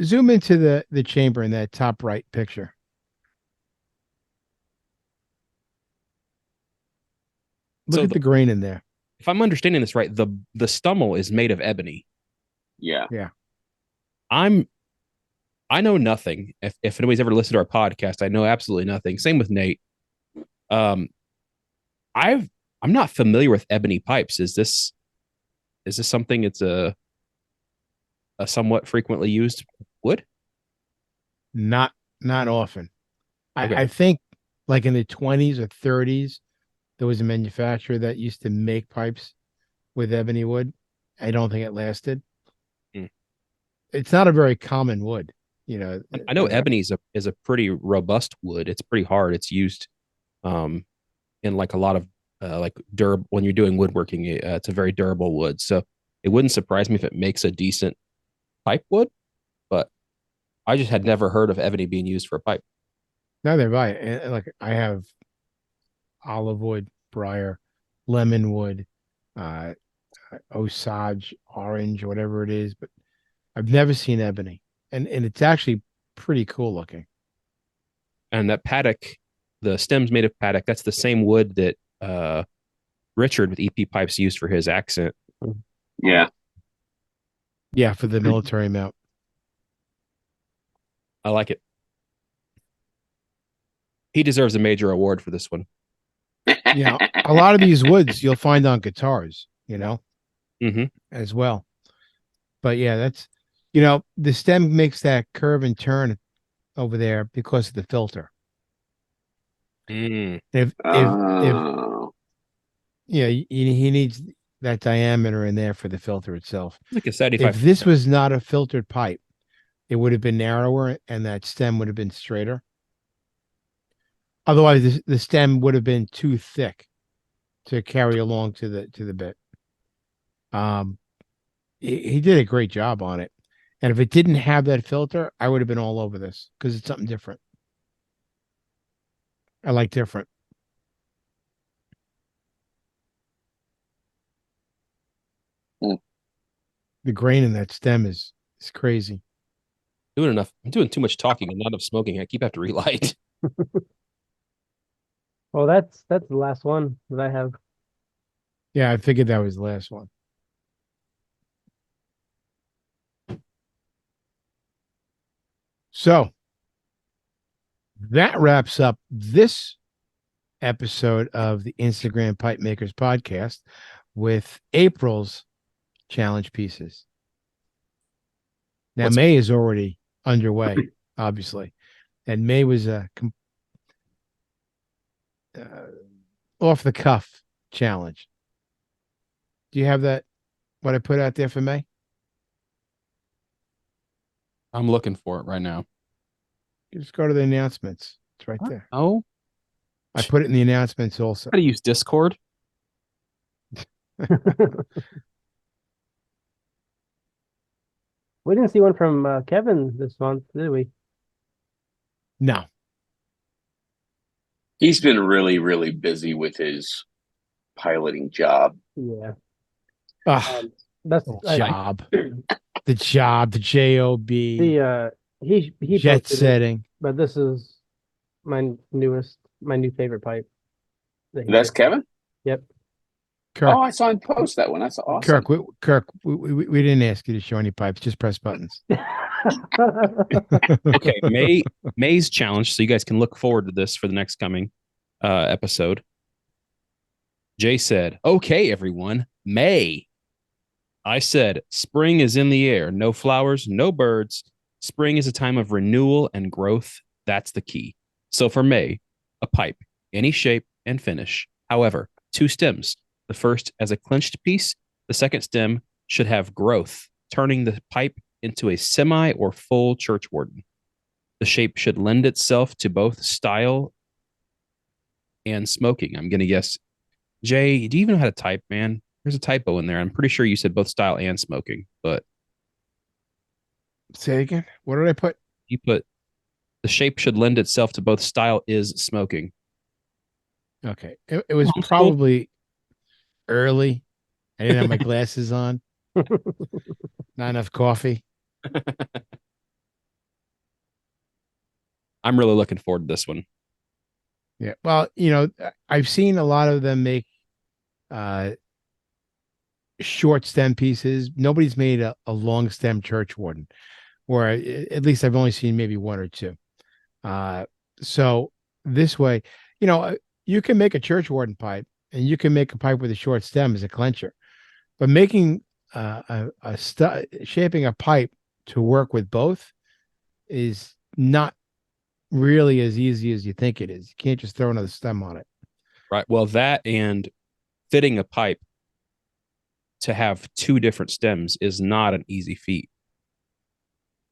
zoom into the chamber in that top right picture. Look So at the grain in there. if I'm understanding this right, the stummel is made of ebony. Yeah. I know nothing. If anybody's ever listened to our podcast, I know absolutely nothing. Same with Nate. Um, I'm not familiar with ebony pipes. Is this something? It's a somewhat frequently used wood. Not not often. Okay. I think like in the 20s or 30s, there was a manufacturer that used to make pipes with ebony wood. I don't think it lasted. Hmm. It's not a very common wood, you know. I know ebony is a pretty robust wood. It's pretty hard. It's used um in like a lot of like durable when you're doing woodworking. It's a very durable wood. So it wouldn't surprise me if it makes a decent pipe wood, but I just had never heard of ebony being used for a pipe. No, they're right. And, like I have olive wood, briar, lemon wood, uh, Osage, orange, whatever it is, but I've never seen ebony, and it's actually pretty cool looking. And that paddock, the stem's made of paddock. That's the same wood that Richard with EP pipes used for his accent. Yeah. Yeah, for the military mount. I like it. He deserves a major award for this one. You know, a lot of these woods you'll find on guitars, you know, Mm-hmm. as well. But yeah, that's the stem makes that curve and turn over there because of the filter. Mm. If Oh. yeah, he needs that diameter in there for the filter itself. Like a If 75. this was not a filtered pipe, it would have been narrower and that stem would have been straighter. Otherwise, the stem would have been too thick to carry along to the bit. Um, he did a great job on it. And if it didn't have that filter, I would have been all over this because it's something different. I like different. Mm. The grain in that stem is crazy. Doing enough. I'm doing too much talking and not enough smoking. I keep have to relight. Well, that's the last one that I have. Yeah, I figured that was the last one. So that wraps up this episode of the Instagram Pipe Makers podcast with April's challenge pieces. Now, May is already underway, obviously, and May was a off the cuff challenge. Do you have that? What I put out there for May? I'm looking for it right now. You just go to the announcements. It's right there. Oh, I put it in the announcements also. how to use Discord? We didn't see one from Kevin this month, did we? No. He's been really, really busy with his piloting job. Yeah. Ah, That's the job. The job, the job. he Jet posted it, setting. but this is my new favorite pipe. that he That's did. Kevin? Yep. Kirk, Oh, I saw him post that one. That's awesome. Kirk, we didn't ask you to show any pipes. Just press buttons. Okay, May's challenge, so you guys can look forward to this for the next coming episode. Jay said, "Okay, everyone, May." I said, "Spring is in the air. No flowers, no birds. Spring is a time of renewal and growth. That's the key." So for May, a pipe, any shape and finish. However, two stems. The first as a clenched piece. The second stem should have growth, turning the pipe into a semi or full churchwarden. The shape should lend itself to both style and smoking. I'm going to guess. Jay, do you even know how to type, man? There's a typo in there. I'm pretty sure you said both style and smoking, but Say again. What did I put? you put the shape should lend itself to both style is smoking. Okay. It was Homeschool? probably early. I didn't have my glasses on. Not enough coffee. I'm really looking forward to this one. Yeah. Well, I've seen a lot of them make short stem pieces. Nobody's made a long stem church warden, or at least I've only seen maybe one or two. So this way, you can make a church warden pipe, and you can make a pipe with a short stem as a clencher, but making shaping a pipe to work with both is not really as easy as you think it is. You can't just throw another stem on it. Right. Well, that and fitting a pipe to have two different stems is not an easy feat.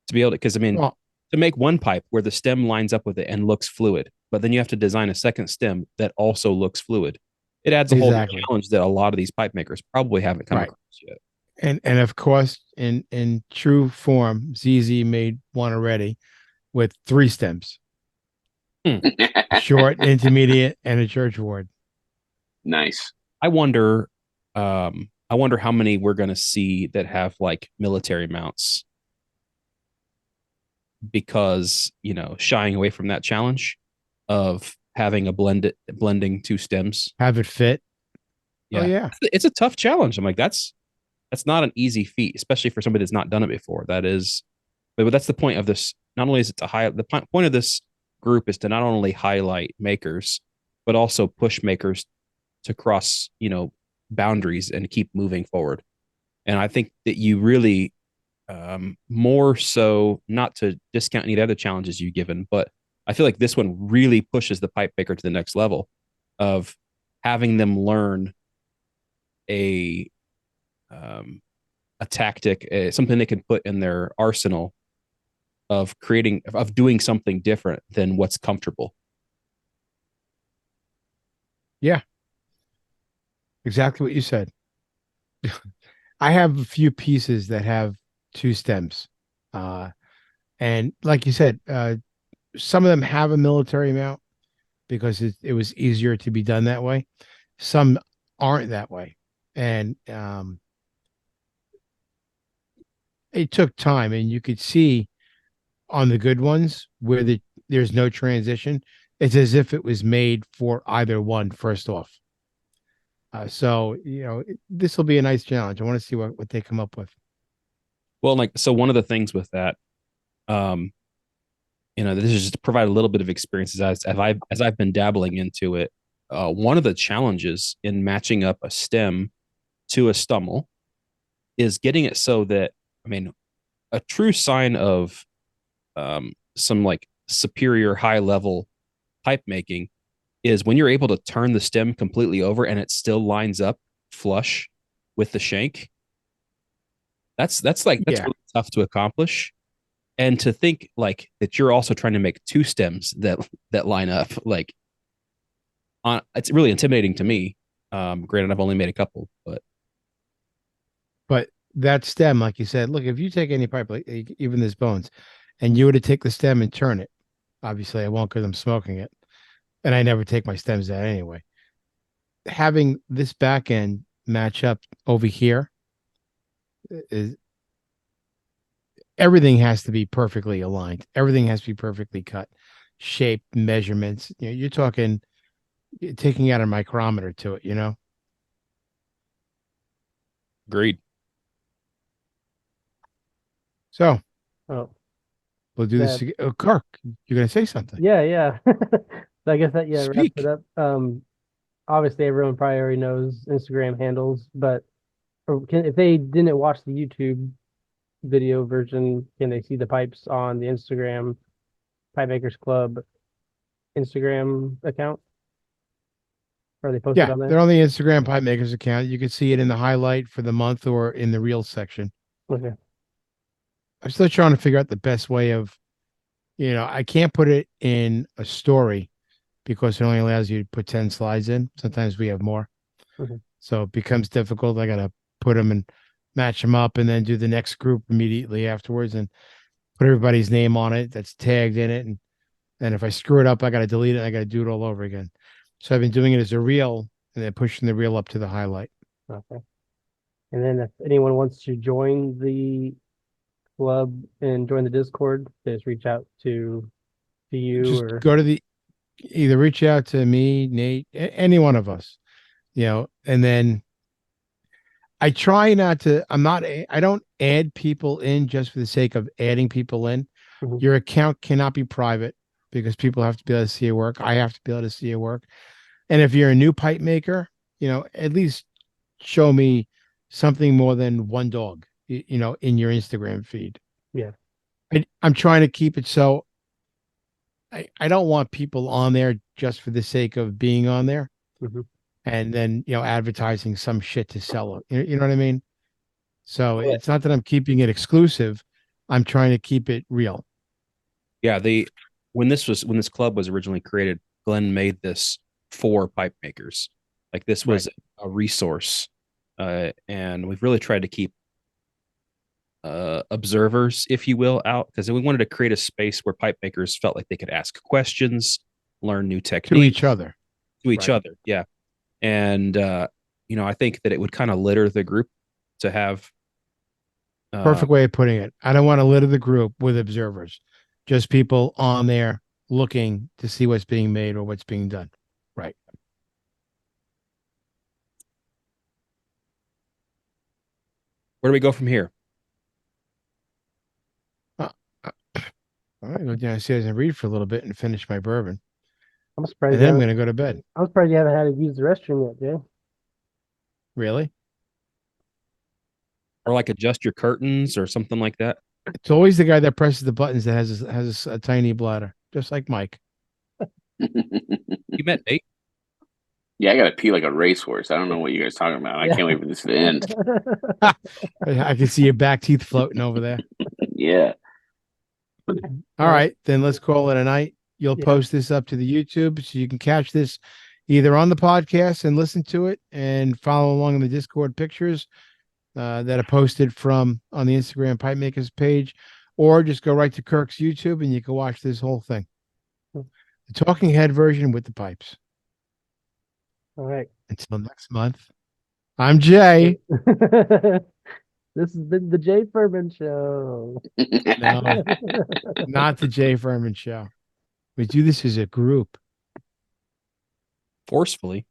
To be able to, because I mean, Well, to make one pipe where the stem lines up with it and looks fluid, but then you have to design a second stem that also looks fluid. It adds a whole exactly. challenge that a lot of these pipe makers probably haven't come Right. across yet. And of course, in true form, ZZ made one already with 3 stems: short, intermediate, and a church ward. Nice. I wonder how many we're going to see that have like military mounts because, shying away from that challenge of having blending 2 stems. Have it fit. Yeah. Oh yeah. It's a tough challenge. I'm like, that's not an easy feat, especially for somebody that's not done it before. But that's the point of this. Not only is it point of this group is to not only highlight makers, but also push makers to cross, boundaries and keep moving forward. And I think that you really, more so, not to discount any other challenges you've given, but I feel like this one really pushes the pipe maker to the next level of having them learn a tactic, something they can put in their arsenal of doing something different than what's comfortable. Yeah. Exactly what you said. I have a few pieces that have 2 stems. And like you said, some of them have a military mount because it was easier to be done that way. Some aren't that way. And it took time, and you could see on the good ones where there's no transition. It's as if it was made for either one first off. So this will be a nice challenge. I want to see what they come up with. Well, so one of the things with that, this is just to provide a little bit of experience as I've been dabbling into it. One of the challenges in matching up a stem to a stummel is getting it so that, I mean, a true sign of some like superior high level pipe making is when you're able to turn the stem completely over and it still lines up flush with the shank. That's really tough to accomplish. And to think like that you're also trying to make 2 stems that line up, like it's really intimidating to me. Granted, I've only made a couple, but that stem, like you said, look, if you take any pipe, like even this bones, and you were to take the stem and turn it, obviously I won't because I'm smoking it, and I never take my stems out anyway. Having this back end match up over here is everything has to be perfectly aligned. Everything has to be perfectly cut, shape, measurements. You're talking taking out a micrometer to it. Agreed. So Oh, we'll do this again. Oh, Kirk, you're gonna say something? yeah. So I guess that wraps Speak. it up. Obviously everyone probably already knows Instagram handles, but if they didn't watch the YouTube video version, can they see the pipes on the Instagram Pipe Makers Club Instagram account? Are they posted Yeah, on there? they're on the Instagram Pipe Makers account. You can see it in the highlight for the month or in the Reels section. Okay. I'm still trying to figure out the best way of, I can't put it in a story because it only allows you to put 10 slides in. Sometimes we have more. Mhm. So it becomes difficult. I got to put them and match them up and then do the next group immediately afterwards and put everybody's name on it that's tagged in it. And if I screw it up, I got to delete it. I got to do it all over again. So I've been doing it as a reel and then pushing the reel up to the highlight. Okay. And then if anyone wants to join the club and join the Discord, just reach out to you Just or go to either reach out to me, Nate, any one of us. and then I try not to, I don't add people in just for the sake of adding people in. Mhm. Your account cannot be private because people have to be able to see your work. I have to be able to see your work. And if you're a new pipe maker, at least show me something more than one dog, in your Instagram feed. Yeah. I'm trying to keep it so I don't want people on there just for the sake of being on there Mhm. and then, advertising some shit to sell it. You know what I mean? So Right. it's not that I'm keeping it exclusive. I'm trying to keep it real. Yeah, when this club was originally created, Glenn made this for pipe makers. Like this was a resource, and we've really tried to keep observers, if you will, out because we wanted to create a space where pipe makers felt like they could ask questions, learn new To techniques each other. to each Right. other. Yeah, and I think that it would kind of litter the group to have. Perfect way of putting it. I don't want to litter the group with observers, just people on there looking to see what's being made or what's being done. Right. Where do we go from here? Uh, uh, All right, go downstairs and read for a little bit and finish my bourbon. I'm surprised. And then I'm going to go to bed. I'm surprised you haven't had to use the restroom yet, Jay. Really? Or like adjust your curtains or something like that. It's always the guy that presses the buttons that has a tiny bladder, just like Mike. You met Nate? Yeah, I gotta pee like a racehorse. I don't know what you guys talking about. I Yeah. can't wait for this to end. I can see your back teeth floating over there. Yeah. All right, then let's call it a night. You'll Yeah. post this up to the YouTube so you can catch this either on the podcast and listen to it and follow along in the Discord pictures that are posted from on the Instagram Pipe Makers page, or just go right to Kirk's YouTube and you can watch this whole thing. The talking head version with the pipes. All right. Until next month, I'm Jay. This has been the Jay Furman Show. No, not the Jay Furman Show. We do this as a group. Forcefully.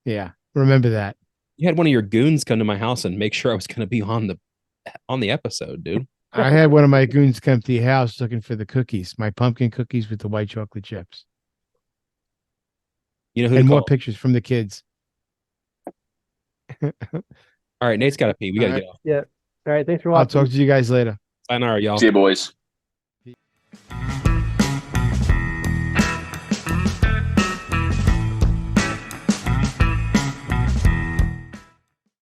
Yeah, remember that. You had one of your goons come to my house and make sure I was going to be on the episode, dude. I had one of my goons come to the house looking for the cookies, my pumpkin cookies with the white chocolate chips, You know who and to more call. pictures from the kids. All right, Nate's got to pee. We got to All get off. Yeah. All right. Thanks for I'll watching. talk to you guys later. Sayonara, y'all. See you, boys.